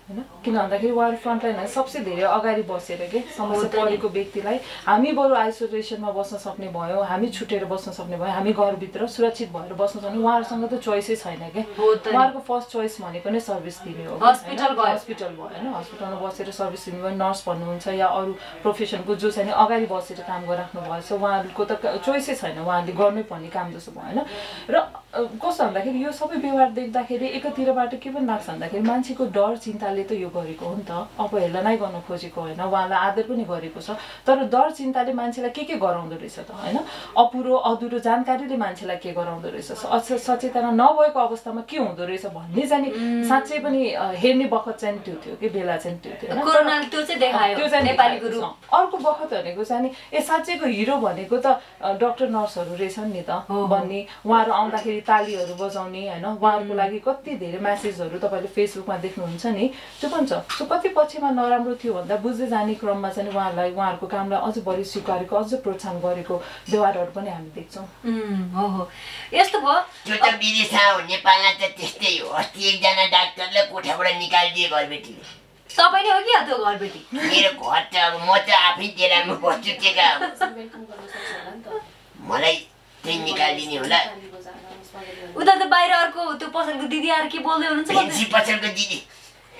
होइन। किन भन्दाखेरि उहाँहरू फ्रन्टलाइन सबसे धेरै अगाडि बसेर के समस्या परेको व्यक्तिलाई हामी बरु आइसोलेसनमा बस्न सक्ने भयो, हामी छुटेर बस्न सक्ने भयो, हामी घरभित्र सुरक्षित भएर बस्न सक्ने। उहाँहरूसँग त चोइसै छैन क्या। उहाँहरूको फर्स्ट चोइस भनेको नै सर्भिस दिने हो। हस्पिटल भयो होइन, हस्पिटलमा बसेर सर्भिस दिने भयो, नर्स भन्नुहुन्छ या अरू प्रोफेसनको जो छैन अगाडि बसेर काम गरिराख्नु भएछ। उहाँहरूको त चोइसै छैन, उहाँहरूले गर्नै पर्ने काम जस्तो भयो होइन। र कस्तो भन्दाखेरि यो सबै व्यवहार देख्दाखेरि एकतिरबाट के पनि लाग्छ भन्दाखेरि मान्छेको डर चिन्ताले त यो गरेको हो नि त। अपहेलना नै गर्न खोजेको होइन, उहाँलाई आदर पनि गरेको छ। तर डर चिन्ताले मान्छेलाई के गराउँदो रहेछ त होइन। अपुरो अधुरो जानकारीले मान्छेलाई के गराउँदो रहेछ, सचेतना नभएको अवस्थामा के हुँदो रहेछ भन्ने चाहिँ साँच्चै पनि हेर्ने बखत चाहिँ त्यो थियो कि बेला चाहिँ त्यो थियो। अर्को बखत भनेको चाहिँ नि साँच्चैको हिरो भनेको त डक्टर नर्सहरू रहेछन् नि त भन्ने। उहाँहरू आउँदाखेरि तालीहरू बजाउने होइन, उहाँहरूको लागि कति धेरै म्यासेजहरू तपाईँले फेसबुकमा देख्नुहुन्छ नि, त्यो पनि छ। सो कति पक्षमा नराम्रो थियो भन्दा बुझ्दै जाने क्रममा चाहिँ उहाँहरूलाई उहाँहरूको कामलाई अझ बढी स्वीकारेको, अझ प्रोत्साहन गरेको व्यवहारहरू पनि हामी देख्छौँ। यस्तो भयो त्यो त विदेशमा हो, नेपालमा त त्यस्तै हो। अस्ति एकजना डाक्टरले कोठाबाट निकालिदिए घरबेटीले। तपाईले हो कि त्यो घरबेटी? मेरो घर त अब म त आफै डेरामा बस्छु टेका, मलाई त्यही निकालिदिने होला। उता त बाहिर अर्को त्यो पसलको दिदी आएर के बोल्दै हुनुहुन्छ? पसलको दिदी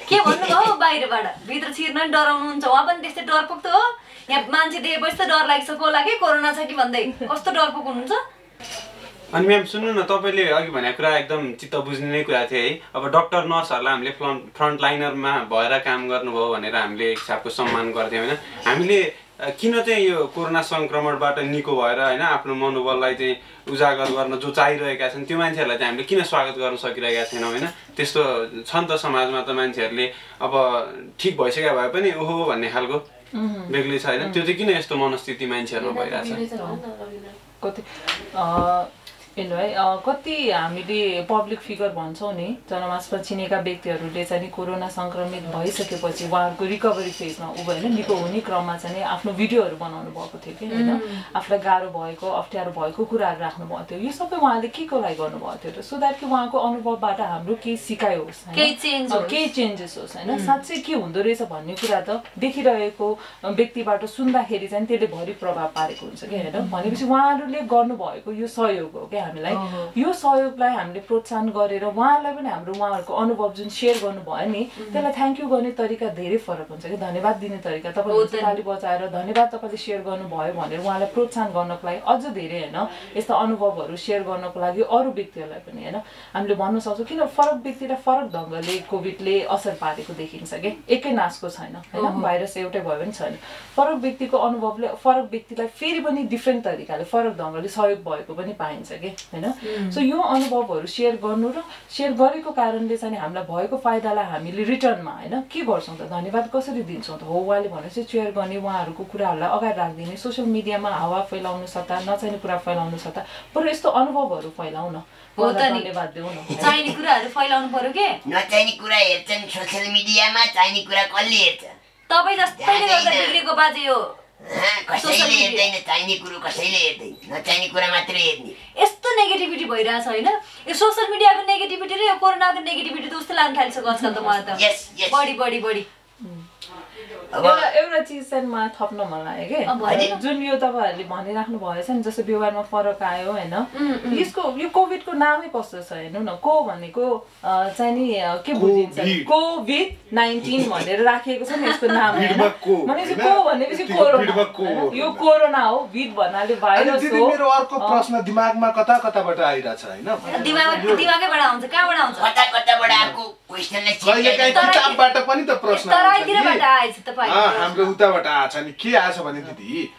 के भन्नुभयो? बाहिरबाट भित्र छिर्न डराउनुहुन्छ। उहाँ पनि त्यस्तै डरपोक त हो। यहाँ मान्छे देखेपछि त डर लागिसक्यो होला कि कोरोना छ कि भन्दै। कस्तो डरपोक हुनुहुन्छ? अनि म्याम सुन्नु न, तपाईँले अघि भनेको कुरा एकदम चित्त बुझ्ने नै कुरा थियो है। अब डक्टर नर्सहरूलाई हामीले फ्रन्ट लाइनरमा भएर काम गर्नुभयो भनेर हामीले एक हिसाबको सम्मान गर्थ्यौँ होइन। हामीले किन चाहिँ यो कोरोना सङ्क्रमणबाट निको भएर होइन आफ्नो मनोबललाई चाहिँ उजागर गर्न जो चाहिरहेका छन् त्यो मान्छेहरूलाई चाहिँ हामीले किन स्वागत गर्न सकिरहेका छैनौँ होइन। त्यस्तो छ नि त समाजमा त मान्छेहरूले अब ठिक भइसक्यो भए पनि ओहो भन्ने खालको बेग्लै छ होइन। त्यो चाहिँ किन यस्तो मनस्थिति मान्छेहरूमा भइरहेछ? कति हामीले पब्लिक फिगर भन्छौँ नि, जनमासमा चिनेका व्यक्तिहरूले चाहिँ कोरोना सङ्क्रमित भइसकेपछि उहाँहरूको रिकभरी फेजमा होइन निको हुने क्रममा चाहिँ आफ्नो भिडियोहरू बनाउनु भएको थियो कि होइन। आफूलाई गाह्रो भएको अप्ठ्यारो भएको कुराहरू राख्नु भएको थियो। यो सबै उहाँले के को लागि गर्नुभएको थियो त? सो द्याट कि उहाँको अनुभवबाट हाम्रो केही सिकाइ होस्, केही चेन्जेस होस् होइन। साँच्चै के हुँदो रहेछ भन्ने कुरा त देखिरहेको व्यक्तिबाट सुन्दाखेरि चाहिँ त्यसले भरि प्रभाव पारेको हुन्छ कि होइन। भनेपछि उहाँहरूले गर्नुभएको यो सहयोग हो क्या हामीलाई। यो सहयोगलाई हामीले प्रोत्साहन गरेर उहाँहरूलाई पनि उहाँहरूको अनुभव जुन सेयर गर्नुभयो नि त्यसलाई थ्याङ्क यू गर्ने तरिका धेरै फरक हुन्छ कि। धन्यवाद दिने तरिका तपाईँले ताली बजाएर धन्यवाद तपाईँले सेयर गर्नुभयो भनेर उहाँलाई प्रोत्साहन गर्नको लागि अझ धेरै होइन यस्ता अनुभवहरू सेयर गर्नको लागि अरू व्यक्तिहरूलाई पनि होइन हामीले भन्न सक्छौँ। किन फरक व्यक्तिलाई फरक ढङ्गले कोभिडले असर पारेको देखिन्छ कि, एकै नासको छैन होइन, भाइरस एउटै भयो पनि छैन। फरक व्यक्तिको अनुभवले फरक व्यक्तिलाई फेरि पनि डिफ्रेन्ट तरिकाले फरक ढङ्गले सहयोग भएको पनि पाइन्छ कि होइन। सो यो अनुभवहरू सेयर गर्नु र सेयर गरेको कारणले चाहिँ हामीलाई भएको फाइदालाई हामीले रिटर्नमा होइन के गर्छौँ त, धन्यवाद कसरी दिन्छौँ त? हो उहाँले भनेपछि सेयर गर्ने, उहाँहरूको कुराहरूलाई अगाडि राखिदिने, सोसियल मिडियामा हावा फैलाउनु सट्टा नचाहिने कुरा फैलाउनु सट्टा बरु यस्तो अनुभवहरू फैलाउन, धन्यवाद देऊ न। चाहिने कुराहरू फैलाउनु पर्यो के? नचाहिने कुरा हेर्छन् सोसियल मिडियामा, चाहिने कुरा कसले हेर्छ? तपाईँ जस्तैले गर्दा बिग्रेको बाजे हो। कसैले हेर्दैन, चाहिने कुरो कसैले हेर्दैन, नचाहिने कुरा मात्रै हेर्ने। यस्तो नेगेटिभिटी भइरहेछ होइन। यो सोसियल मिडियाको नेगेटिभिटी र यो कोरोनाको नेगेटिभिटी त उस्तै लाग्न थालिसक्यो आजकल त मलाई त। बढी एउटा चिज चाहिँ मलाई थप्न मन लाग्यो कि जुन यो तपाईँहरूले भनिराख्नु भएछ नि जस्तो व्यवहारमा फरक आयो होइन यसको यो कोभिडको नामै कस्तो छ हेर्नु न को भनेको चाहिँ नि के बुझिन्छ COVID-19 भनेर राखिएको छ नि यसको नाम भनेपछि को भनेपछि कोरोना यो कोरोना हो भिड भन्नाले भाइरस हो। मेरो अर्को प्रश्न दिमागमा कता कताबाट आइरहेछ हैन दिमागैबाट आउँछ कहाँबाट आउँछ कता कताबाट आएको क्वेशनले कहिलेकाहीँ किताबबाट पनि त प्रश्न आउँछ हाम्रो उताबाट आएछ नि के आएछ भने दिदी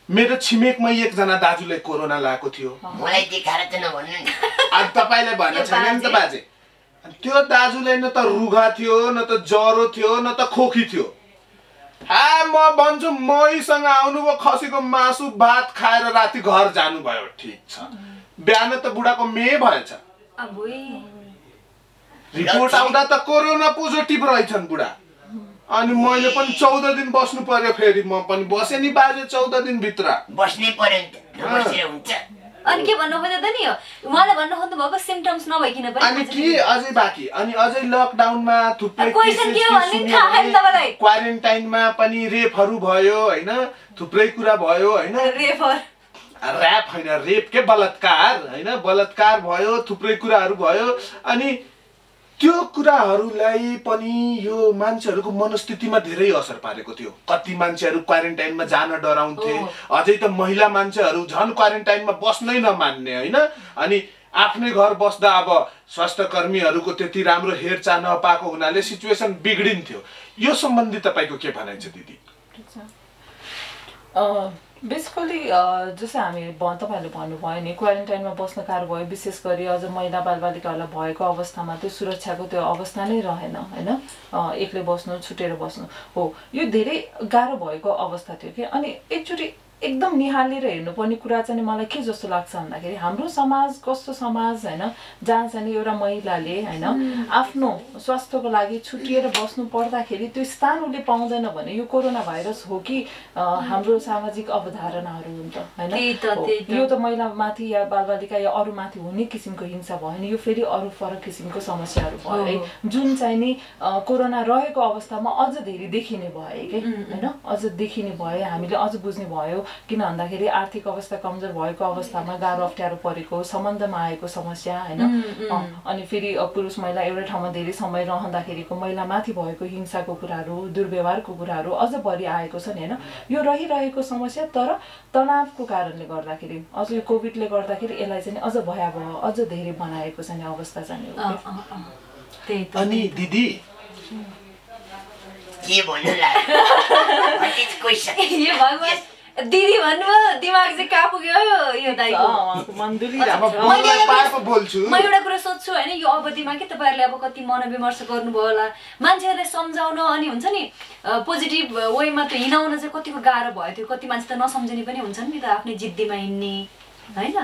मेरो छिमेकमा एकजना दाजुलाई कोरोना लागेको थियो मलाई देखाएर त नभन्नु नि आज तपाईले भने छैन नि त बाजे त्यो दाजुलाई न त रुघा थियो न त ज्वरो थियो न त खोकी थियो म भन्छु मईसँग आउनुभयो खसीको मासु भात खाएर राति घर जानुभयो ठिक छ बिहान त बुढाको मे भएछ रिपोर्ट आउँदा त कोरोना पोजिटिभ रहेछन् बुढा अनि मैले पनि 14 दिन बस्नु पर्यो फेरि म पनि बसे नि बाजे 14 दिन भित्र बस्नै पर्यो नि त नबसेर हुन्छ अनि के भन्नु खोज्दै त नि उहाँले भन्नु खोज्नु भएको सिम्पटम्स नभइकिन पनि अनि के अझै बाँकी अनि अझै लकडाउनमा थुप्रै क्वेशन के हो भन्ने थाहा छैन तपाईलाई क्वारेन्टाइनमा पनि रेपहरू भयो हैन थुप्रै कुरा भयो हैन र्याप हैन रेप के बलात्कार हैन बलात्कार भयो थुप्रै कुराहरू भयो अनि त्यो कुराहरूलाई पनि यो मान्छेहरूको मनस्थितिमा धेरै असर पारेको थियो कति मान्छेहरू क्वारेन्टाइनमा जान डराउँथे अझै त महिला मान्छेहरू झन् क्वारेन्टाइनमा बस्नै नमान्ने हैन अनि आफ्नै घर बस्दा अब स्वास्थ्य कर्मीहरूको त्यति राम्रो हेरचाह नपाएको हुनाले सिचुएसन बिग्डिन्थ्यो यो सम्बन्धी तपाईको के भनाइ छ दिदी बेसिकली जस्तै हामी तपाईँहरूले भन्नुभयो नि क्वारेन्टाइनमा बस्न गाह्रो भयो विशेष गरी अझ महिला बालबालिकाहरूलाई भएको अवस्थामा त्यो सुरक्षाको त्यो अवस्था नै रहेन होइन एक्लै बस्नु छुटेर बस्नु हो यो धेरै गाह्रो भएको अवस्था थियो कि अनि एकचोटि एकदम निहालेर हेर्नुपर्ने कुरा चाहिँ मलाई के जस्तो लाग्छ भन्दाखेरि हाम्रो समाज कस्तो समाज होइन जहाँ चाहिँ एउटा महिलाले होइन आफ्नो स्वास्थ्यको लागि छुटिएर बस्नु पर्दाखेरि त्यो स्थान उसले पाउँदैन भने यो कोरोना भाइरस हो कि हाम्रो सामाजिक अवधारणाहरू हुन् त होइन यो त महिलामाथि या बालबालिका या अरूमाथि हुने किसिमको हिंसा भयो नि यो फेरि अरू फरक किसिमको समस्याहरू भयो है जुन चाहिँ नि कोरोना रहेको अवस्थामा अझ धेरै देखिने भयो कि होइन अझ देखिने भयो हामीले अझ बुझ्ने भयो किन भन्दाखेरि आर्थिक अवस्था कमजोर भएको अवस्थामा गाह्रो अप्ठ्यारो परेको सम्बन्धमा आएको समस्या होइन अनि फेरि पुरुष महिला एउटै ठाउँमा धेरै समय रहँदाखेरिको महिलामाथि भएको हिंसाको कुराहरू दुर्व्यवहारको कुराहरू अझ बढी आएको छ नि होइन यो रहिरहेको समस्या तर तनावको कारणले गर्दाखेरि अझ यो कोभिडले गर्दाखेरि यसलाई चाहिँ अझ भयावह अझ धेरै बनाएको छ नि अवस्था चाहिँ अनि दिदी के भन्नु लाग्यो यो भगवान दिदी भन्नुभयो दिमाग चाहिँ कहाँ पुग्यो यो दाइको म एउटा कुरा सोध्छु होइन यो अवधिमा के तपाईँहरूले अब कति मनोविमर्श गर्नुभयो होला मान्छेहरूलाई सम्झाउन अनि हुन्छ नि पोजिटिभ वेमा त हिँडाउन चाहिँ कतिको गाह्रो भयो थियो कति मान्छे त नसम्झिने पनि हुन्छन् नि त आफ्नै जिद्दीमा हिँड्ने होइन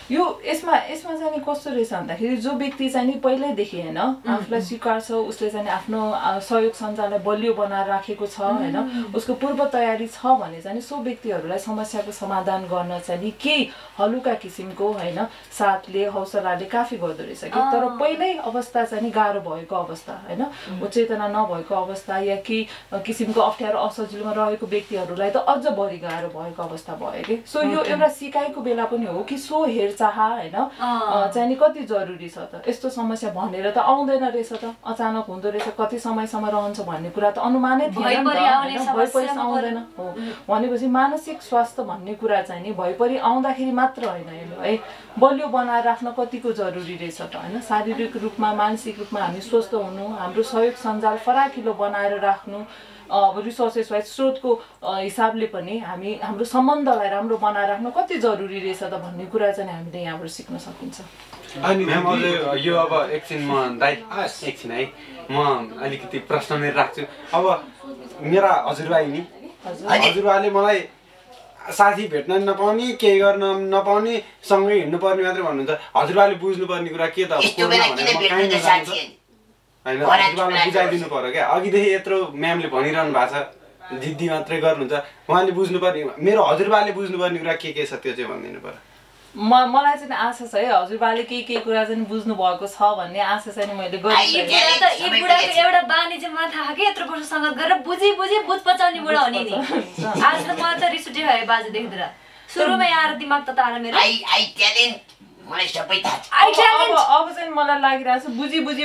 यो यसमा चाहिँ नि कस्तो रहेछ भन्दाखेरि जो व्यक्ति चाहिँ नि पहिल्यैदेखि होइन आफूलाई स्वीकार छ उसले चाहिँ आफ्नो सहयोग सञ्जाललाई बलियो बनाएर राखेको छ होइन उसको पूर्व तयारी छ भने चाहिँ सो व्यक्तिहरूलाई समस्याको समाधान गर्न चाहिँ नि केही हलुका किसिमको होइन साथले हौसलाले काफी गर्दो रहेछ कि तर पहिल्यै अवस्था चाहिँ नि गाह्रो भएको अवस्था होइन चेतना नभएको अवस्था या केही किसिमको अप्ठ्यारो असजिलोमा रहेको व्यक्तिहरूलाई त अझ बढी गाह्रो भएको अवस्था भयो कि सो यो एउटा सिकाइको बेला पनि हो कि सो हेरचाह होइन चाहिँ नि कति जरुरी छ त यस्तो समस्या भनेर त आउँदैन रहेछ त अचानक हुँदो रहेछ कति समयसम्म रहन्छ भन्ने कुरा त अनुमानै थिएन नि त भइपरि आउँदैन हो भनेपछि मानसिक स्वास्थ्य भन्ने कुरा चाहिँ नि भइपरि आउँदाखेरि मात्र होइन है बलियो बनाएर राख्न कतिको जरुरी रहेछ त होइन शारीरिक रूपमा मानसिक रूपमा हामी स्वस्थ हुनु हाम्रो सहयोग सञ्जाल फराकिलो बनाएर राख्नु अब रिसोर्सेस वाइज स्रोतको हिसाबले पनि हामी हाम्रो सम्बन्धलाई राम्रो बनाएर राख्न कति जरुरी रहेछ त भन्ने कुरा चाहिँ हामीले यहाँबाट सिक्न सकिन्छ। अनि म्याम अझै यो अब एकछिन म दाइ एकछिन है म अलिकति प्रश्न मेरो राख्छु। अब मेरा हजुरबाई नि हजुरबाले मलाई साथी भेट्न नपाउने केही गर्न नपाउने सँगै हिँड्नुपर्ने मात्रै भन्नुहुन्छ। हजुरबाले बुझ्नुपर्ने कुरा के त होइन हजुरबालाई बुझाइदिनु पर्यो क्या अघिदेखि यत्रो म्यामले भनिरहनु भएको छ जिद्दी मात्रै गर्नुहुन्छ उहाँले बुझ्नुपर्ने मेरो हजुरबाले बुझ्नुपर्ने कुरा के छ त्यो चाहिँ भनिदिनु पर्यो। मलाई चाहिँ आशा छ है हजुरबाले केही कुरा चाहिँ बुझ्नु भएको छ भन्ने आशा चाहिँ मैले गरिरहेको एउटा बानी चाहिँ मलाई थाहा कि यत्रो वर्ष सङ्गत गरेर बुझ पचाउने बुढा हुने नि आज त मलाई त रिस उठ्यो है बाजे देख्दा सुरुमा आएर दिमाग त तारा मेरो मलाई सबै थाहा छ अब चाहिँ मलाई लागिरहेको छ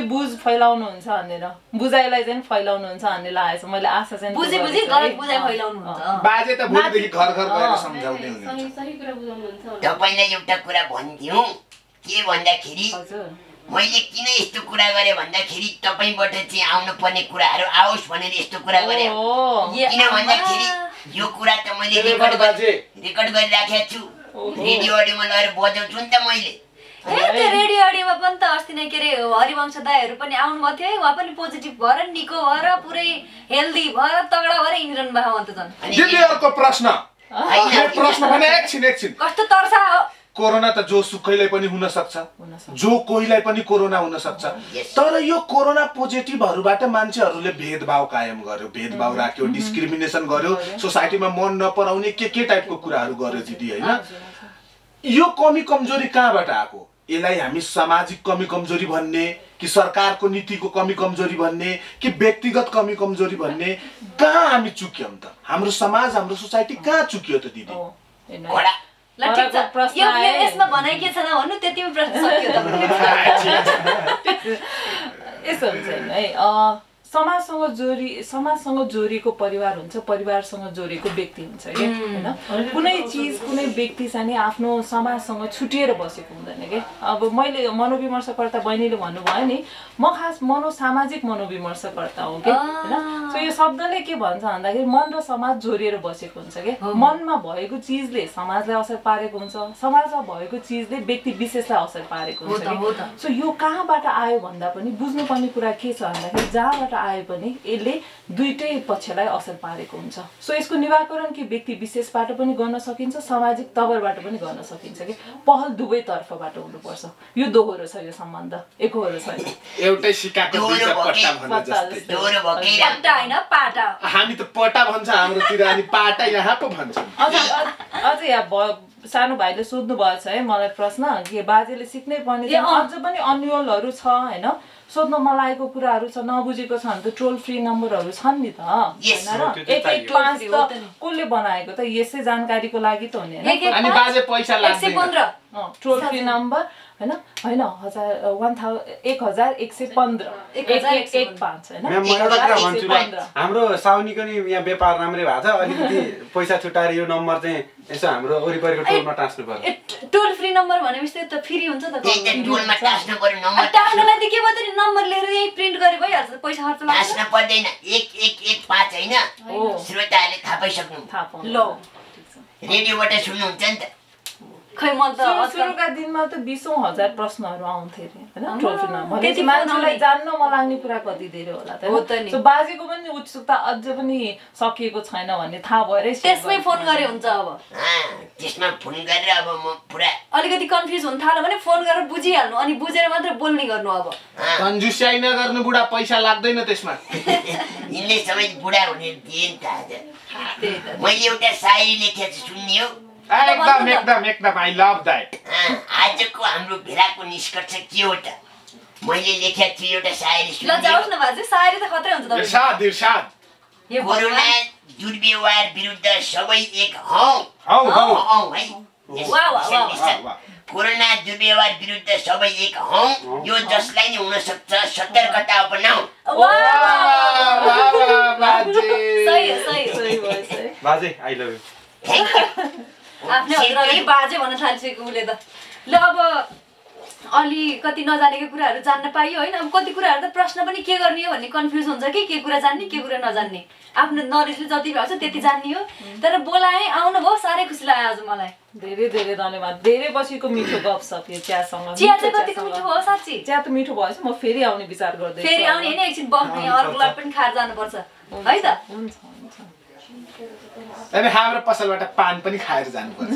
बुझ फैलाउनुहुन्छ भनेर बुझाइलाई चाहिँ फैलाउनुहुन्छ भन्ने लागेको छ मैले आशा चाहिँ बुझी गलत बुझाइ फैलाउनुहुन्छ बाजे त भोलिदेखि घर गएर सम्झाउने हुनुहुन्छ सही कुरा बुझाउनुहुन्छ तपाईलाई एउटा कुरा भनिदिउँ के भन्दाखेरि मैले किन यस्तो कुरा गरे भन्दाखेरि तपाईबाट चाहिँ आउनु पर्ने कुराहरू आओस् भनेर यस्तो कुरा गरे किन भन्दाखेरि यो कुरा त मैले रेकर्ड गरिराखेको छु रेडियो अडियोमा लगेर बजाउँछु नि त मैले त्यो रेडियो अडियोमा पनि त अस्ति नै के अरे हरिवंश दाईहरू पनि आउनुभएको थियो है उहाँ पनि पोजिटिभ भएर निको भएर पुरै हेल्दी भएर तगडा भएर हिँडिरहनु भएको अन्त झन् दिदीहरुको प्रश्न भने एकछिन कस्तो तर्सा हो कोरोना त जो सुकैलाई पनि हुन सक्छ जो कोहीलाई पनि कोरोना हुन सक्छ तर यो कोरोना पोजिटिभहरुबाट मान्छेहरुले भेदभाव कायम गर्यो भेदभाव राख्यो डिस्क्रिमिनेसन गर्यो सोसाइटीमा मन नपराउने के टाइपको कुराहरु गर्यो दिदी हैन यो कमी कमजोरी कहाँबाट आको यसलाई हामी सामाजिक कमी कमजोरी भन्ने कि सरकारको नीतिको कमी कमजोरी भन्ने कि व्यक्तिगत कमी कमजोरी भन्ने कहाँ हामी चुक्यौं त हाम्रो समाज हाम्रो सोसाइटी कहाँ चुक्यो त दिदी ल ठीक छ यो यसमा भनाइ के छैन भन्नु त्यतिमै प्रश्न सक्यो त यसो हुन्छ है समाजसँग जोडिएको परिवार हुन्छ परिवारसँग जोडिएको व्यक्ति हुन्छ के हैन कुनै चीज कुनै व्यक्ति चाहिँ आफ्नो समाजसँग छुटिएर बसेको हुँदैन के अब मैले मनोविमर्शकर्ता बहिनीले भन्नुभयो नि म खास सामाजिक मनोविमर्शकर्ता हुँ के हैन सो यो शब्दले के भन्छ भन्दाखेरि मन र समाज जोडिएर बसेको हुन्छ के मनमा भएको चीजले समाजलाई असर पारेको हुन्छ समाजमा भएको चीजले व्यक्ति विशेषलाई असर पारेको हुन्छ सो यो कहाँबाट आयो भन्दा पनि बुझ्नुपर्ने कुरा के छ भन्दाखेरि जहाँबाट आए पनि यसले दुईटै पक्षलाई असर पारेको हुन्छ सो यसको निवारण के व्यक्ति विशेषबाट पनि गर्न सकिन्छ सामाजिक तवरबाट पनि गर्न सकिन्छ के पहल दुवै तर्फबाट हुनुपर्छ यो दोहोरो छ यो सम्बन्ध एकहोरो छैन एउटै सिक्काको दुईटा पट्टा भन्ने जस्तै पट्टा हैन पाटा हामी त पट्टा भन्छ हाम्रोतिर अनि पाटा यहाँ पो भन्छन् अझ यहाँ सानो भाइले सोध्नु भएको छ है मलाई प्रश्न के बाजेले सिक्नै पर्ने अझ पनि अन्यलहरु छ हैन सोध्न मलाएको कुराहरु छ नबुझेको छ भने त टोल फ्री नम्बरहरु छन् नि त हैन र 115 त कसले बनाएको त यसै जानकारीको लागि त हो नि हैन अनि बाजे पैसा लाग्दैन 115 टोल फ्री नम्बर हैन 1115 1115 हैन म एउटा कुरा भन्छु ल हाम्रो साउनीको नि यहाँ व्यापार राम्रै भएको छ अलिकति पैसा छुटाएर यो नम्बर चाहिँ यसो हाम्रो वरिपरिको टोलमा टास्नु पर्यो टोल फ्री नम्बर भनेपछि त फ्री हुन्छ त टोलमा टास्नु पर्यो नम्बर टास्नलाई त के भयो त नम्बर लेखेर यही प्रिन्ट गरे भइहाल्छ पैसा खर्च लाग्छ टास्न पर्दैन 1115 हैन श्रोताहरूले थाहा पाइसक्नु ल रेडियोबाट सुन्नुहुन्छ नि त खै म त सुरुका दिनमा त 20,000 प्रश्नहरु आउँथे रे हैन टोल फ्री नम्बर त्यति मान्छेलाई जान्न मलाग्ने कुरा कति धेरै होला त सो बाजेको पनि उत्सुकता अझ पनि सकिएको छैन भन्ने थाहा भएरै त्यसमै फोन गरे हुन्छ अब त्यसमा फोन गरेर अब म पुरा अलिकति कन्फ्युज हुन थाल्यो भने फोन गरेर बुझिहाल्नु अनि बुझेर मात्र बोल्ने गर्नु अब कन्जुस्याइ नगर्नु बुढा पैसा लाग्दैन त्यसमा यिनले सबै बुढा हुने दिए नि त आज मैले एउटा शायरी लेखेको छु सुन्ने हो एकदम आई लभ दैट आजको हाम्रो भेलाको निष्कर्ष के हो त मैले लेखेको छु एउटा शायरी सुन्ने ल जाओस् न बाजे शायरी त खतरै हुन्छ तपाईँ इरशाद यो कोरोना दुर्व्यवहार विरुद्ध सबै एक हौ हौ है वाह कोरोना दुर्व्यवहार विरुद्ध सबै एक हौ यो जसलाई नि हुन सक्छ सतर्कता अपनाऊ सही बाजे आई लभ यु आफ्नो हजुरले बाजे भन्न थाल्छेको उले त ल अब अलिकति नजानेको कुराहरू जान्न पाइयो हैन अब कति कुराहरू त प्रश्न पनि के गर्ने हो भन्ने कन्फ्युज हुन्छ कि के कुरा जान्ने के कुरा नजान्ने आफ्नो नलेजले जति भएको छ त्यति जान्ने हो तर बोलाए आउनु भयो साह्रै खुसी लाग्यो आज मलाई धेरै धेरै धन्यवाद धेरै बसीको मिठो गफ यो चियासँग चिया चाहिँ कतिको मिठो भयो साच्चै चिया त मिठो भएछ म फेरि आउने विचार गर्दैछु फेरि आउने हैन एकछिन बफ्ने अर्कोलाई पनि खाएर जानुपर्छ है त हुन्छ अनि हाम्रो पसलबाट पान पनि खाएर जानुपर्छ